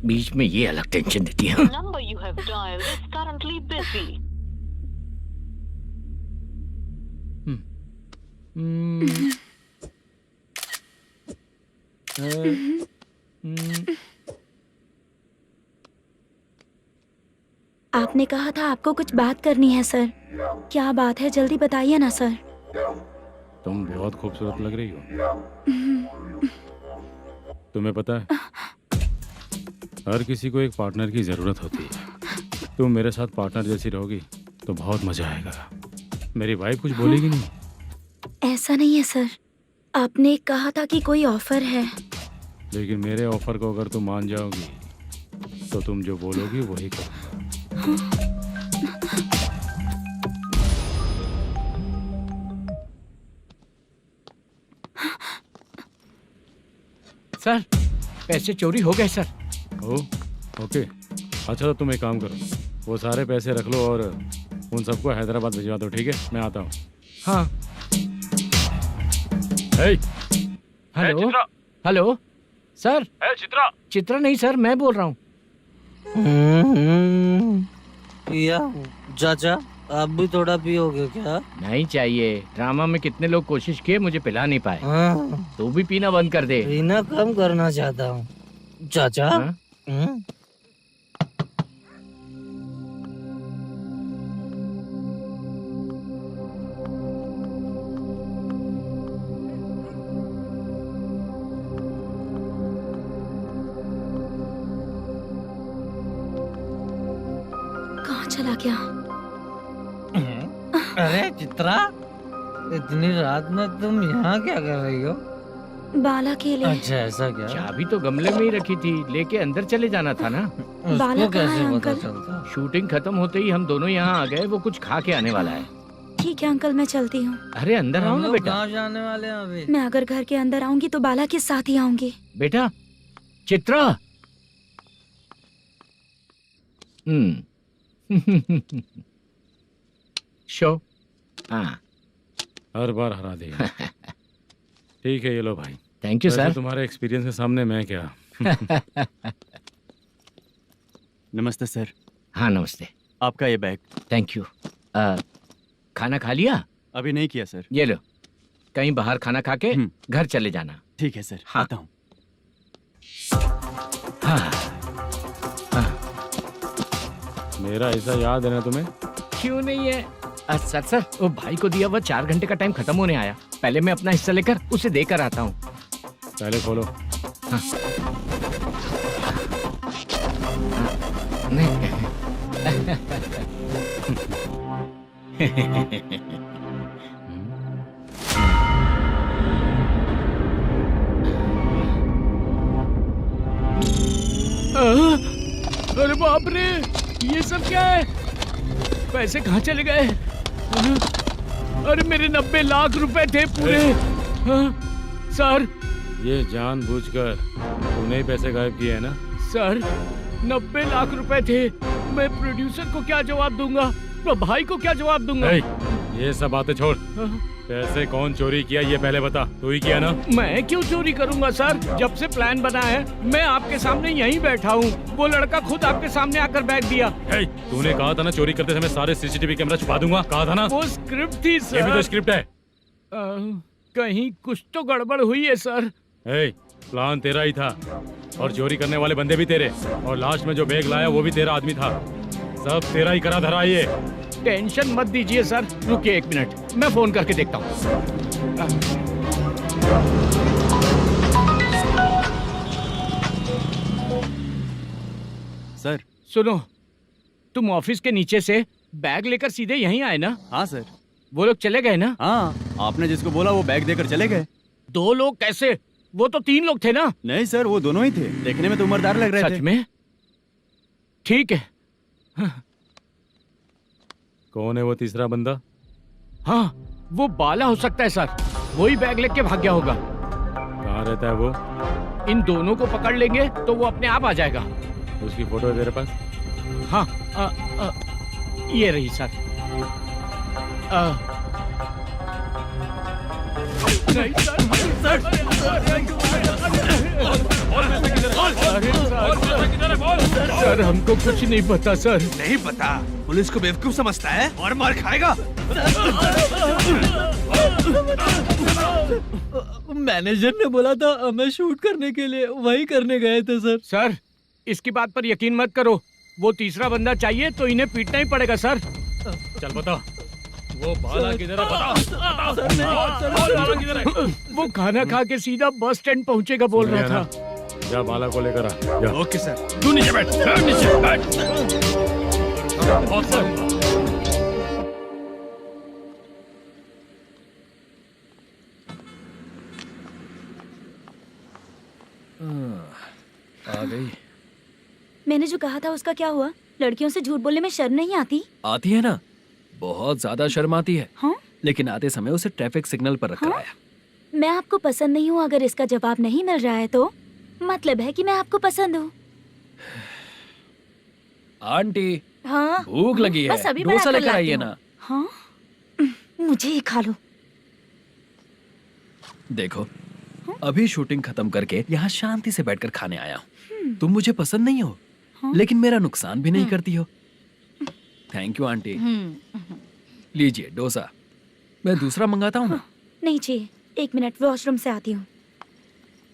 बीच में ये अलग टेंशन देती है। The number you have dialed is currently busy. आपने कहा था आपको कुछ बात करनी है सर। क्या बात है, जल्दी बताइए ना सर। तुम बहुत खूबसूरत लग रही हो। तुम्हें पता है, हर किसी को एक पार्टनर की जरूरत होती है। तुम मेरे साथ पार्टनर जैसी रहोगी तो बहुत मजा आएगा। मेरी वाइफ कुछ बोलेगी नहीं? ऐसा नहीं है सर, आपने कहा था कि कोई ऑफर है। लेकिन मेरे ऑफर को अगर तुम मान जाओगी तो तुम जो बोलोगी वही करो। सर पैसे चोरी हो गए सर। ओके, अच्छा तो तुम एक काम करो, वो सारे पैसे रख लो और उन सबको हैदराबाद भिजवा दो, ठीक है? मैं आता हूँ। हाँ। Hello hello sir. Chitra? Chitra नहीं सर, मैं बोल रहा हूँ। या चाचा आप भी थोड़ा पियोगे क्या? नहीं चाहिए। ड्रामा में कितने लोग कोशिश किए, मुझे पिला नहीं पाए। तू भी पीना बंद कर दे। पीना कम करना चाहता हूँ चाचा। कहाँ चला गया? अरे चित्रा, इतनी रात में तुम यहाँ क्या कर रही हो? बाला के लिए। अच्छा ऐसा क्या? चाबी तो गमले में ही रखी थी, लेके अंदर चले जाना था ना। बाला उसको कहाँ है कैसे पता अंकल? चलता? शूटिंग खत्म होते ही हम दोनों यहाँ आ गए। वो कुछ खा के आने वाला है। ठीक है अंकल, मैं चलती हूँ। अरे अंदर आओ हम ना लोग बेटा। कहाँ जाने वाले हैं अभी? मैं अगर घर के अंदर आऊंगी तो बाला के साथ ही आऊंगी। बेटा चित्रा। शो। हाँ हर बार हरा देगा। ठीक है, ये लो भाई। Thank you sir. तुम्हारे एक्सपीरियंस के सामने मैं क्या। नमस्ते सर। हाँ नमस्ते। आपका ये बैग। Thank you. खाना खा लिया? अभी नहीं किया सर। ये लो, कहीं बाहर खाना खा के घर चले जाना। ठीक है सर, हाँ। आता हूँ। मेरा हिस्सा याद है ना तुम्हें? क्यों नहीं है? सर वो भाई को दिया हुआ 4 घंटे का टाइम खत्म होने आया। पहले मैं अपना हिस्सा लेकर उसे देकर आता हूँ। पहले खोलो। हाँ। अरे बाप रे, ये सब क्या है? पैसे कहाँ चले गए? अरे मेरे 90 लाख रुपए थे पूरे। सर, ये जानबूझकर तूने ही पैसे गायब किए हैं ना? सर 90 लाख रुपए थे। मैं प्रोड्यूसर को क्या जवाब दूंगा? तो भाई को क्या जवाब दूंगा? ये सब बातें छोड़। पैसे कौन चोरी किया ये पहले बता। तू ही किया ना? मैं क्यों चोरी करूंगा सर? जब से प्लान बना है मैं आपके सामने यहीं बैठा हूँ। वो लड़का खुद आपके सामने आकर बैग दिया। तूने कहा था ना चोरी करते समय सारे सीसीटीवी कैमरा छुपा दूंगा। कहा था ना? वो स्क्रिप्ट थी सर। ये भी तो स्क्रिप्ट है। कहीं कुछ तो गड़बड़ हुई है सर। प्लान तेरा ही था और चोरी करने वाले बंदे भी तेरे, और लास्ट में जो बैग लाया वो भी तेरा आदमी था। सब तेरा ही करा धरा ये। टेंशन मत दीजिए सर, रुकिए 1 मिनट, मैं फोन करके देखता हूँ। सर सुनो, तुम ऑफिस के नीचे से बैग लेकर सीधे यहीं आए ना? हाँ सर। वो लोग चले गए ना? हाँ, आपने जिसको बोला वो बैग देकर चले गए। 2 लोग कैसे? वो तो 3 लोग थे ना? नहीं सर, वो दोनों ही थे। देखने में तो उम्रदार लग रहे थे। सच में? ठीक है। कौन है वो तीसरा बंदा? हाँ, वो बाला हो सकता है सर। वही बैग लेके भाग गया होगा। कहाँ रहता है वो? इन दोनों को पकड़ लेंगे तो वो अपने आप आ जाएगा। उसकी फोटो है तेरे पास? हाँ, ये रही सर। नहीं सर, हमको कुछ नहीं पता सर। नहीं पता? पुलिस को बेवकूफ समझता है और मार खाएगा। मैनेजर ने बोला था हमें शूट करने के लिए, वही करने गए थे सर। सर, इसकी बात पर यकीन मत करो। वो तीसरा बंदा चाहिए तो इन्हें पीटना ही पड़ेगा सर। चल बता, वो बाला किधर है? बता। वो खाना खा के सीधा बस स्टैंड पहुंचेगा बोल रहा था। जा बाला को लेकर आ। जा। Okay sir. तू नीचे बैठ। नीचे बैठ। आ गई। मैंने जो कहा था उसका क्या हुआ? लड़कियों से झूठ बोलने में शर्म नहीं आती? आती है ना, बहुत ज्यादा शर्म आती है। हाँ? लेकिन आते समय उसे ट्रैफिक सिग्नल पर रखकर आया। मैं आपको पसंद नहीं हूँ अगर इसका जवाब नहीं मिल रहा है तो मतलब है कि मैं आपको पसंद हूँ। आंटी, हाँ? भूख लगी है, बस अभी डोसा बनाकर लेकर लाती आइए हूँ। ना। हाँ? मुझे ही खा लो। देखो, अभी शूटिंग खत्म करके यहाँ शांति से बैठकर खाने आया हूँ। तुम मुझे पसंद नहीं हो, लेकिन मेरा नुकसान भी नहीं करती हो। Thank you aunty. लीजिए डोसा। मैं दूसरा मंगाता हूँ ना? नहीं चाहिए, 1 मिनट, वॉशरूम से आती हूँ।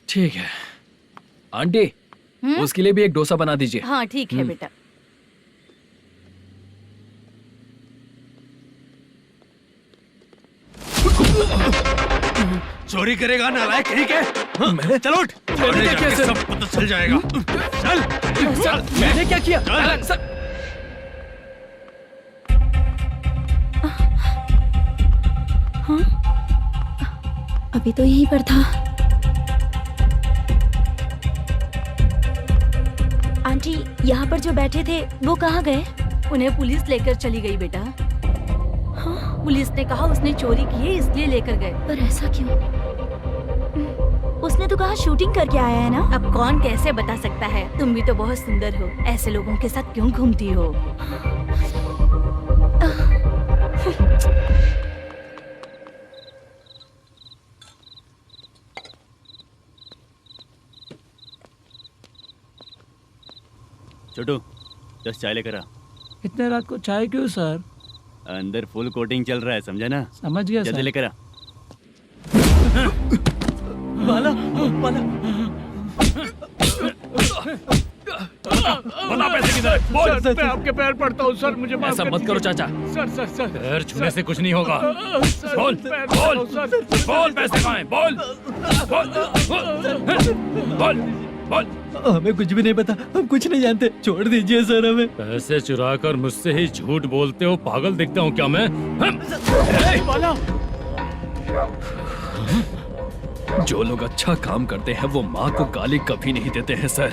ठीक है आंटी, उसके लिए भी एक डोसा बना दीजिए। हाँ ठीक है बेटा। चोरी करेगा नालायक कहीं के? चलो उठ। कैसे? सब पता चल जाएगा। चल। मैंने क्या किया? हाँ? अभी तो यहीं पर था। आंटी, यहाँ पर जो बैठे थे वो कहाँ गए? उन्हें पुलिस लेकर चली गई बेटा। हाँ? पुलिस ने कहा उसने चोरी की है इसलिए लेकर गए। पर ऐसा क्यों? उसने तो कहा शूटिंग करके आया है ना। अब कौन कैसे बता सकता है? तुम भी तो बहुत सुंदर हो, ऐसे लोगों के साथ क्यों घूमती हो? छोटू, 10 चाय लेकर आ। इतने रात को चाय क्यों सर? अंदर फुल कोटिंग चल रहा है, समझा ना? समझ गया जल्दी सर। लेकर आ। बाला, बाला। बता पैसे किधर है? बोल। सर, मैं आपके पैर पड़ता हूँ सर, मुझे माफ ऐसा कर मत करो दीजिए। चाचा। सर पैर छूने से कुछ नहीं होगा। सर, बोल पैर बोल पड़ता हूँ, सर। बोल पैसे कहाँ हैं? बोल बोल बोल बोल। हमें कुछ भी नहीं पता, हम कुछ नहीं जानते, छोड़ दीजिए सर हमें। पैसे चुरा कर मुझसे ही झूठ बोलते हो, पागल दिखता हूँ क्या मैं? जो लोग अच्छा काम करते हैं वो माँ को गाली कभी नहीं देते हैं सर।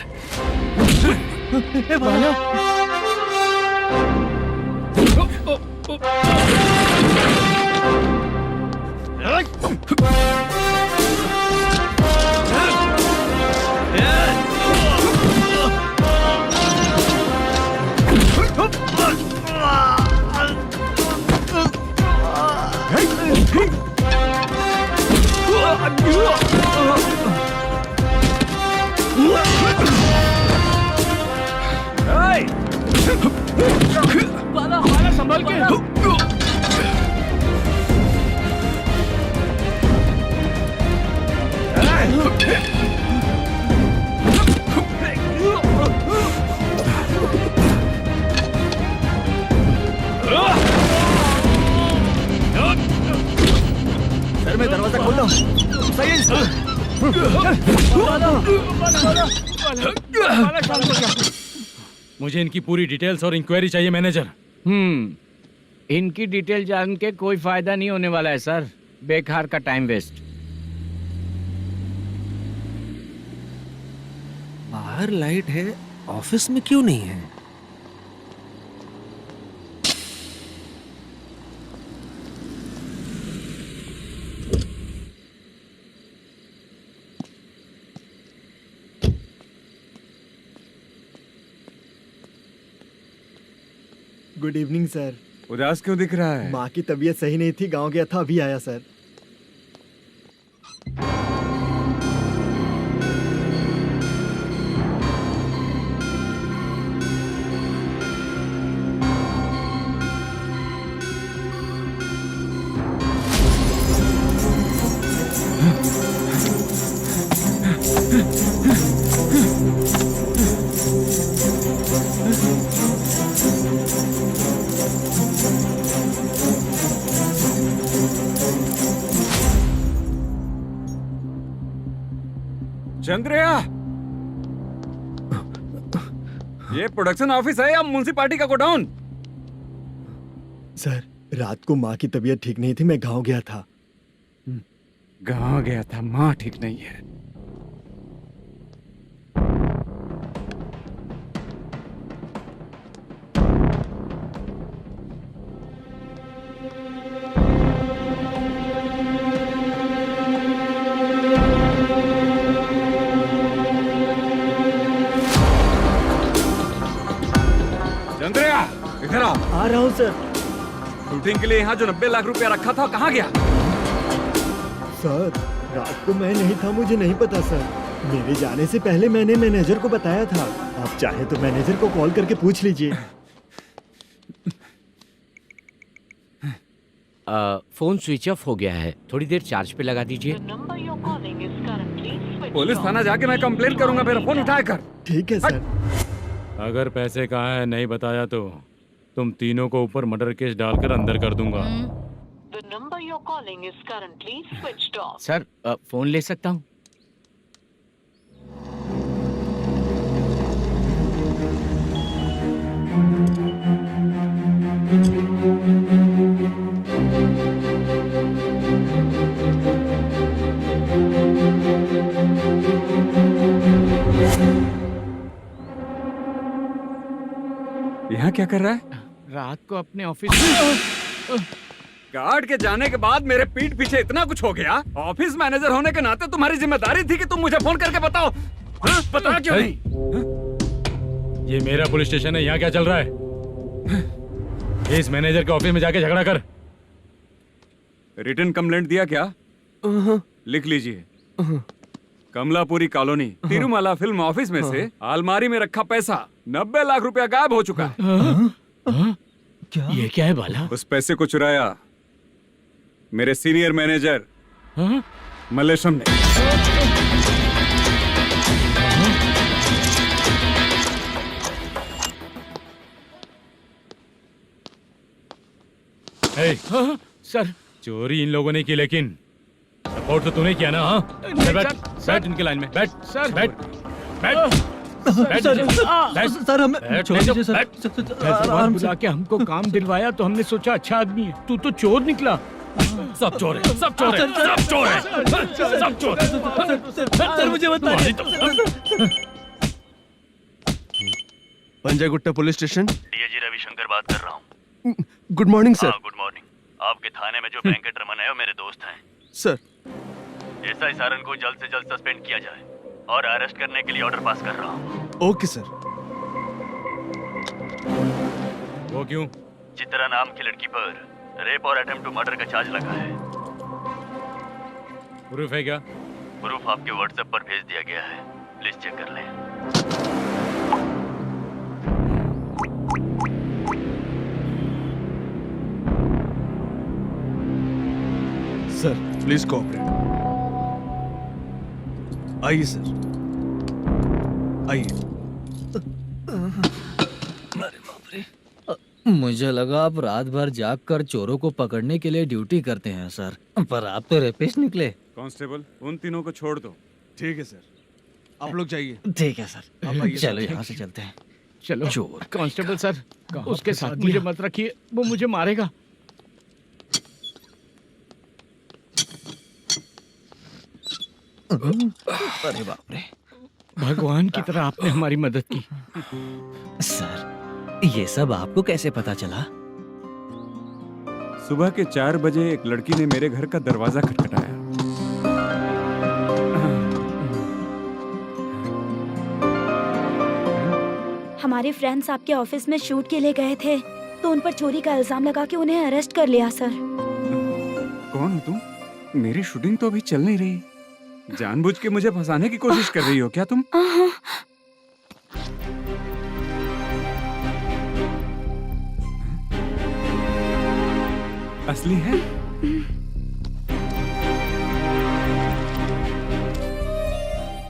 बाला संभाल के। सर मैं दरवाजा खोलता हूँ। सही है मुझे इनकी पूरी डिटेल्स और इंक्वायरी चाहिए मैनेजर। इनकी डिटेल जान के कोई फायदा नहीं होने वाला है सर, बेकार का टाइम वेस्ट। बाहर लाइट है, ऑफिस में क्यों नहीं है? Good evening sir. उदास क्यों दिख रहा है? माँ की तबीयत सही नहीं थी, गांव गया था, अभी आया सर। चंद्रया, ये प्रोडक्शन ऑफिस है या म्युनिसिपालिटी का गोडाउन? सर रात को माँ की तबीयत ठीक नहीं थी, मैं गांव गया था। गांव गया था, माँ ठीक नहीं है। चंद्रया, इधर आओ। आ रहा हूँ सर। शूटिंग के लिए यहाँ जो 90 लाख रुपया रखा था कहाँ गया? सर रात को मैं नहीं था, मुझे नहीं पता सर। मेरे जाने से पहले मैंने मैनेजर को बताया था। आप चाहे तो मैनेजर को कॉल करके पूछ लीजिए। फोन स्विच ऑफ हो गया है, थोड़ी देर चार्ज पे लगा दीजिए। पुलिस थाना जाके मैं कंप्लेंट करूंगा, मेरा फोन उठाया कर। ठीक है सर। अगर पैसे कहाँ है नहीं बताया तो तुम तीनों को ऊपर मर्डर केस डालकर अंदर कर दूंगा। सर फोन ले सकता हूँ? यहाँ क्या कर रहा है? रात को अपने ऑफिस गार्ड के जाने के बाद मेरे पीठ पीछे इतना कुछ हो गया। ऑफिस मैनेजर होने के नाते तुम्हारी जिम्मेदारी थी कि तुम मुझे फोन करके बताओ। हाँ? बता क्यों नहीं? ये मेरा पुलिस स्टेशन है, यहाँ क्या चल रहा है? इस मैनेजर के ऑफिस में जाके झगड़ा कर। रिटन कंप्लेंट दिया क्या? लिख लीजिए। Kamalapuri colony, Tirumala film office में से अलमारी में रखा पैसा 90 लाख रुपया गायब हो चुका है। क्या? ये क्या है बाला? उस पैसे को चुराया मेरे सीनियर मैनेजर मल्लेशम ने। ए, सर चोरी इन लोगों ने की, लेकिन सपोर्ट तो तूने किया ना? हाँ, चल बैठ, बैठ इनके लाइन में, बैठ, सर, बैठ, बैठ, बैठ, सर हमें बैठ, छोड़ दीजिए सर। बैठ। आराम बुला के हमको काम दिलवाया तो हमने सोचा अच्छा आदमी है, तू तो चोर निकला। सब चोर है, सब चोर है, सब चोर है, सब चोर है। सर मुझे बताइए। Panjagutta police station. DAG Ravishankar बात कर रहा हूँ। Good morning sir. Good morning. आपके थाने में जो वेंकट रमन है वो मेरे दोस्त हैं। सर एसआई सारन को जल्द से जल्द सस्पेंड किया जाए और अरेस्ट करने के लिए ऑर्डर पास कर रहा हूँ। Okay sir. वो क्यों? चित्रा नाम की लड़की पर रेप और अटेम्प्ट टू मर्डर का चार्ज लगा है। प्रूफ है क्या? प्रूफ आपके व्हाट्सएप पर भेज दिया गया है, प्लीज चेक कर लें। Sir please cooperate. आइए सर, आइए। मुझे लगा आप रात भर जाग कर चोरों को पकड़ने के लिए ड्यूटी करते हैं सर, पर आप तो रेपिस्ट निकले। कांस्टेबल, उन तीनों को छोड़ दो। ठीक है सर, आप लोग जाइए। ठीक है सर, आप आइए। चलो यहाँ से चलते हैं। चलो चोर कांस्टेबल सर, उसके साथ मुझे मत रखिए, वो मुझे मारेगा। अरे बाप रे, भगवान की तरह आपने हमारी मदद की। सर ये सब आपको कैसे पता चला? सुबह के 4 बजे एक लड़की ने मेरे घर का दरवाजा खटखटाया। हमारे फ्रेंड्स आपके ऑफिस में शूट के लिए गए थे तो उन पर चोरी का इल्जाम लगा के उन्हें अरेस्ट कर लिया सर। कौन हो तुम? मेरी शूटिंग तो अभी चल नहीं रही। जानबूझ के मुझे फंसाने की कोशिश कर रही हो क्या तुम? असली है?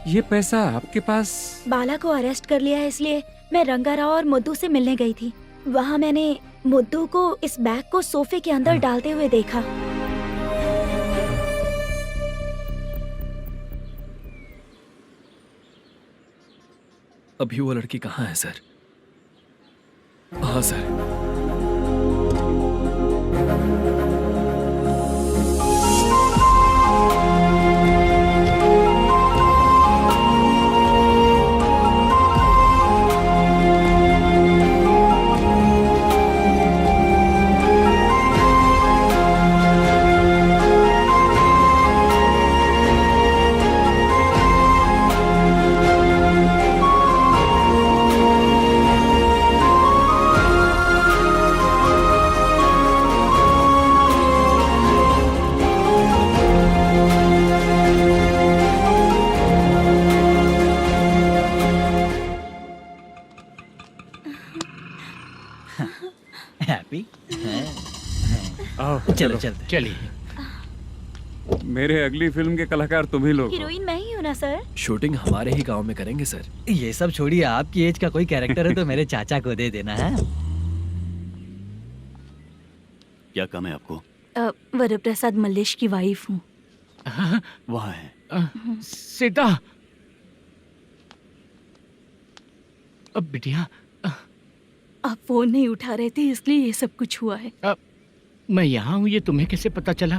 ये पैसा आपके पास? बाला को अरेस्ट कर लिया है इसलिए मैं रंगाराव और मुद्दू से मिलने गई थी। वहाँ मैंने मुद्दू को इस बैग को सोफे के अंदर डालते हुए देखा। अभी वो लड़की कहाँ है सर? हाँ सर। हैप्पी? चलो चलते। चलिए। मेरे अगली फिल्म के कलाकार तुम ही लोग हो। हीरोइन मैं ही हूँ ना सर। शूटिंग हमारे ही गांव में करेंगे सर। ये सब छोड़िए, आपकी एज का कोई कैरेक्टर है तो मेरे चाचा को दे देना है। क्या काम है आपको? वरप्रसाद मल्लेश की वाइफ हूँ। वहाँ है। सीता। अब बिटिया, आप फोन नहीं उठा रहे थे इसलिए ये सब कुछ हुआ है। मैं यहाँ हूँ, ये तुम्हें कैसे पता चला?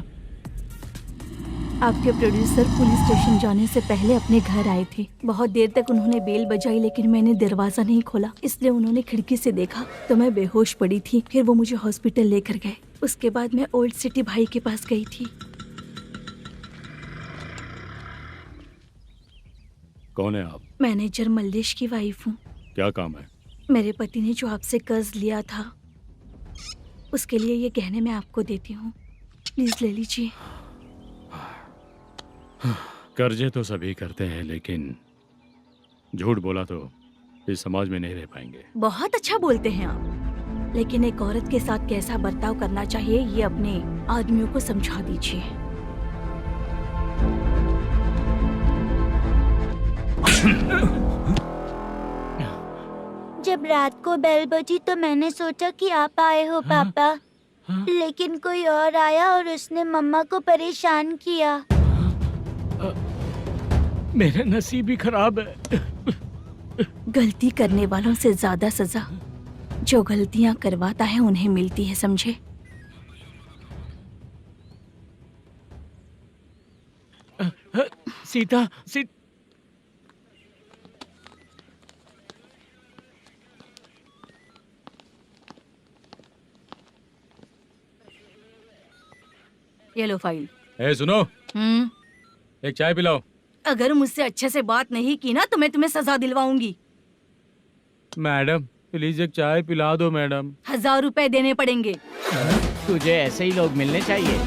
आपके प्रोड्यूसर पुलिस स्टेशन जाने से पहले अपने घर आए थे। बहुत देर तक उन्होंने बेल बजाई लेकिन मैंने दरवाजा नहीं खोला, इसलिए उन्होंने खिड़की से देखा तो मैं बेहोश पड़ी थी। फिर वो मुझे हॉस्पिटल लेकर गए। उसके बाद मैं ओल्ड सिटी भाई के पास गई थी। कौन है आप? मैनेजर मल्लेश की वाइफ हूँ। क्या काम है? मेरे पति ने जो आपसे कर्ज लिया था उसके लिए ये गहने मैं आपको देती हूँ, प्लीज ले लीजिए। कर्जे तो सभी करते हैं, लेकिन झूठ बोला तो इस समाज में नहीं रह पाएंगे। बहुत अच्छा बोलते हैं आप, लेकिन एक औरत के साथ कैसा बर्ताव करना चाहिए ये अपने आदमियों को समझा दीजिए। जब रात को बेल बजी तो मैंने सोचा कि आप आए हो पापा। लेकिन कोई और आया और उसने मम्मा को परेशान किया। मेरा नसीब ही खराब है। गलती करने वालों से ज्यादा सजा जो गलतियां करवाता है उन्हें मिलती है, समझे? सीता ये लो फाइल। ए सुनो, एक चाय पिलाओ। अगर मुझसे अच्छे से बात नहीं की ना तो मैं तुम्हें सजा दिलवाऊंगी। मैडम प्लीज एक चाय पिला दो मैडम। 1000 रुपए देने पड़ेंगे। तुझे ऐसे ही लोग मिलने चाहिए।